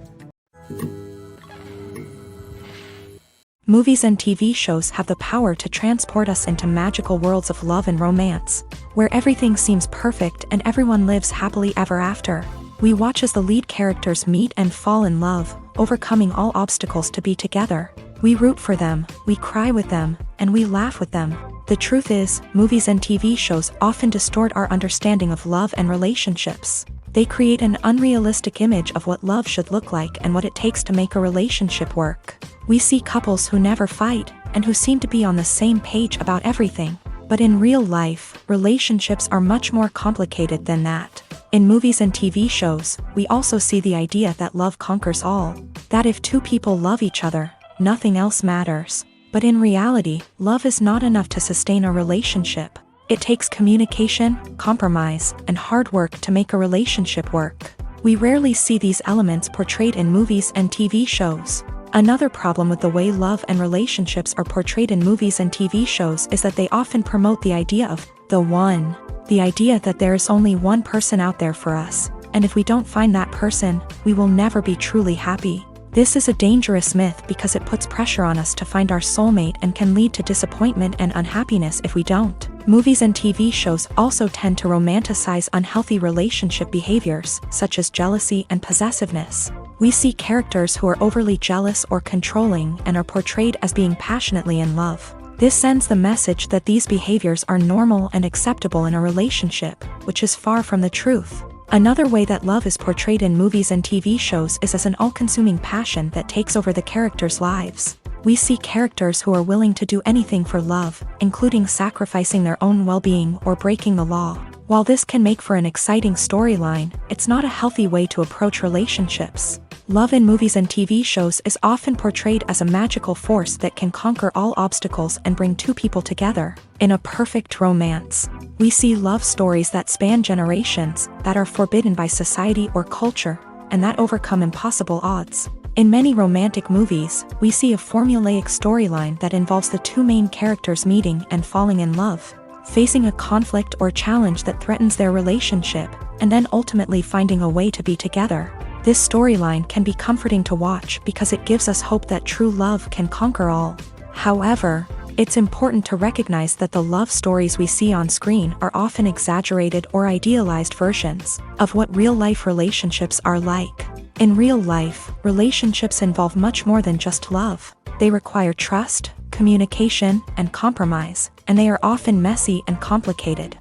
Movies and TV shows have the power to transport us into magical worlds of love and romance, where everything seems perfect and everyone lives happily ever after. We watch as the lead characters meet and fall in love, overcoming all obstacles to be together. We root for them, we cry with them, and we laugh with them. The truth is, movies and TV shows often distort our understanding of love and relationships. They create an unrealistic image of what love should look like and what it takes to make a relationship work. We see couples who never fight, and who seem to be on the same page about everything. But in real life, relationships are much more complicated than that. In movies and TV shows, we also see the idea that love conquers all. That if two people love each other, nothing else matters. But in reality, love is not enough to sustain a relationship. It takes communication, compromise, and hard work to make a relationship work. We rarely see these elements portrayed in movies and TV shows. Another problem with the way love and relationships are portrayed in movies and TV shows is that they often promote the idea of the one. The idea that there is only one person out there for us, and if we don't find that person, we will never be truly happy. This is a dangerous myth because it puts pressure on us to find our soulmate and can lead to disappointment and unhappiness if we don't. Movies and TV shows also tend to romanticize unhealthy relationship behaviors, such as jealousy and possessiveness. We see characters who are overly jealous or controlling and are portrayed as being passionately in love. This sends the message that these behaviors are normal and acceptable in a relationship, which is far from the truth. Another way that love is portrayed in movies and TV shows is as an all-consuming passion that takes over the characters' lives. We see characters who are willing to do anything for love, including sacrificing their own well-being or breaking the law. While this can make for an exciting storyline, it's not a healthy way to approach relationships. Love in movies and TV shows is often portrayed as a magical force that can conquer all obstacles and bring two people together. In a perfect romance, we see love stories that span generations, that are forbidden by society or culture, and that overcome impossible odds. In many romantic movies, we see a formulaic storyline that involves the two main characters meeting and falling in love, facing a conflict or challenge that threatens their relationship, and then ultimately finding a way to be together. This storyline can be comforting to watch because it gives us hope that true love can conquer all. However, it's important to recognize that the love stories we see on screen are often exaggerated or idealized versions of what real-life relationships are like. In real life, relationships involve much more than just love. They require trust, communication, and compromise, and they are often messy and complicated.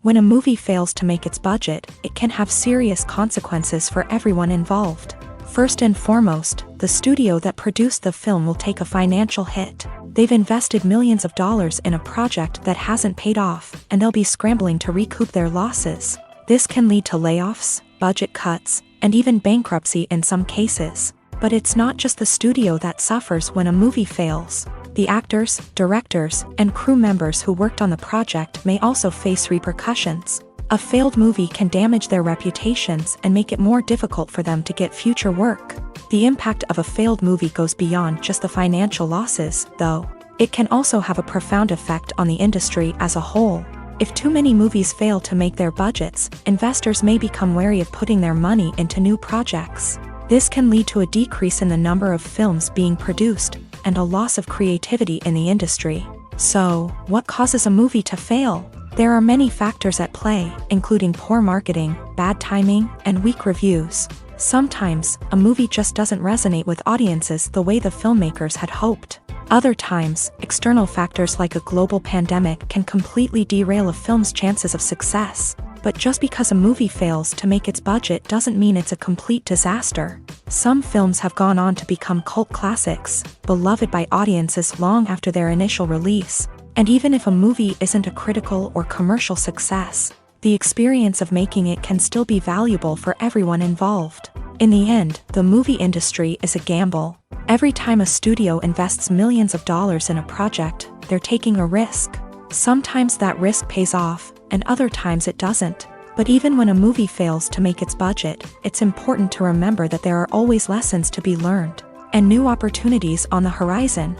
When a movie fails to make its budget, it can have serious consequences for everyone involved. First and foremost, the studio that produced the film will take a financial hit. They've invested millions of dollars in a project that hasn't paid off, and they'll be scrambling to recoup their losses. This can lead to layoffs, budget cuts, and even bankruptcy in some cases. But it's not just the studio that suffers when a movie fails. The actors, directors, and crew members who worked on the project may also face repercussions. A failed movie can damage their reputations and make it more difficult for them to get future work. The impact of a failed movie goes beyond just the financial losses, though. It can also have a profound effect on the industry as a whole. If too many movies fail to make their budgets, investors may become wary of putting their money into new projects. This can lead to a decrease in the number of films being produced, and a loss of creativity in the industry. So, what causes a movie to fail? There are many factors at play, including poor marketing, bad timing, and weak reviews. Sometimes, a movie just doesn't resonate with audiences the way the filmmakers had hoped. Other times, external factors like a global pandemic can completely derail a film's chances of success. But just because a movie fails to make its budget doesn't mean it's a complete disaster. Some films have gone on to become cult classics, beloved by audiences long after their initial release. And even if a movie isn't a critical or commercial success, the experience of making it can still be valuable for everyone involved. In the end, the movie industry is a gamble. Every time a studio invests millions of dollars in a project, they're taking a risk. Sometimes that risk pays off, and other times it doesn't. But even when a movie fails to make its budget, it's important to remember that there are always lessons to be learned and new opportunities on the horizon.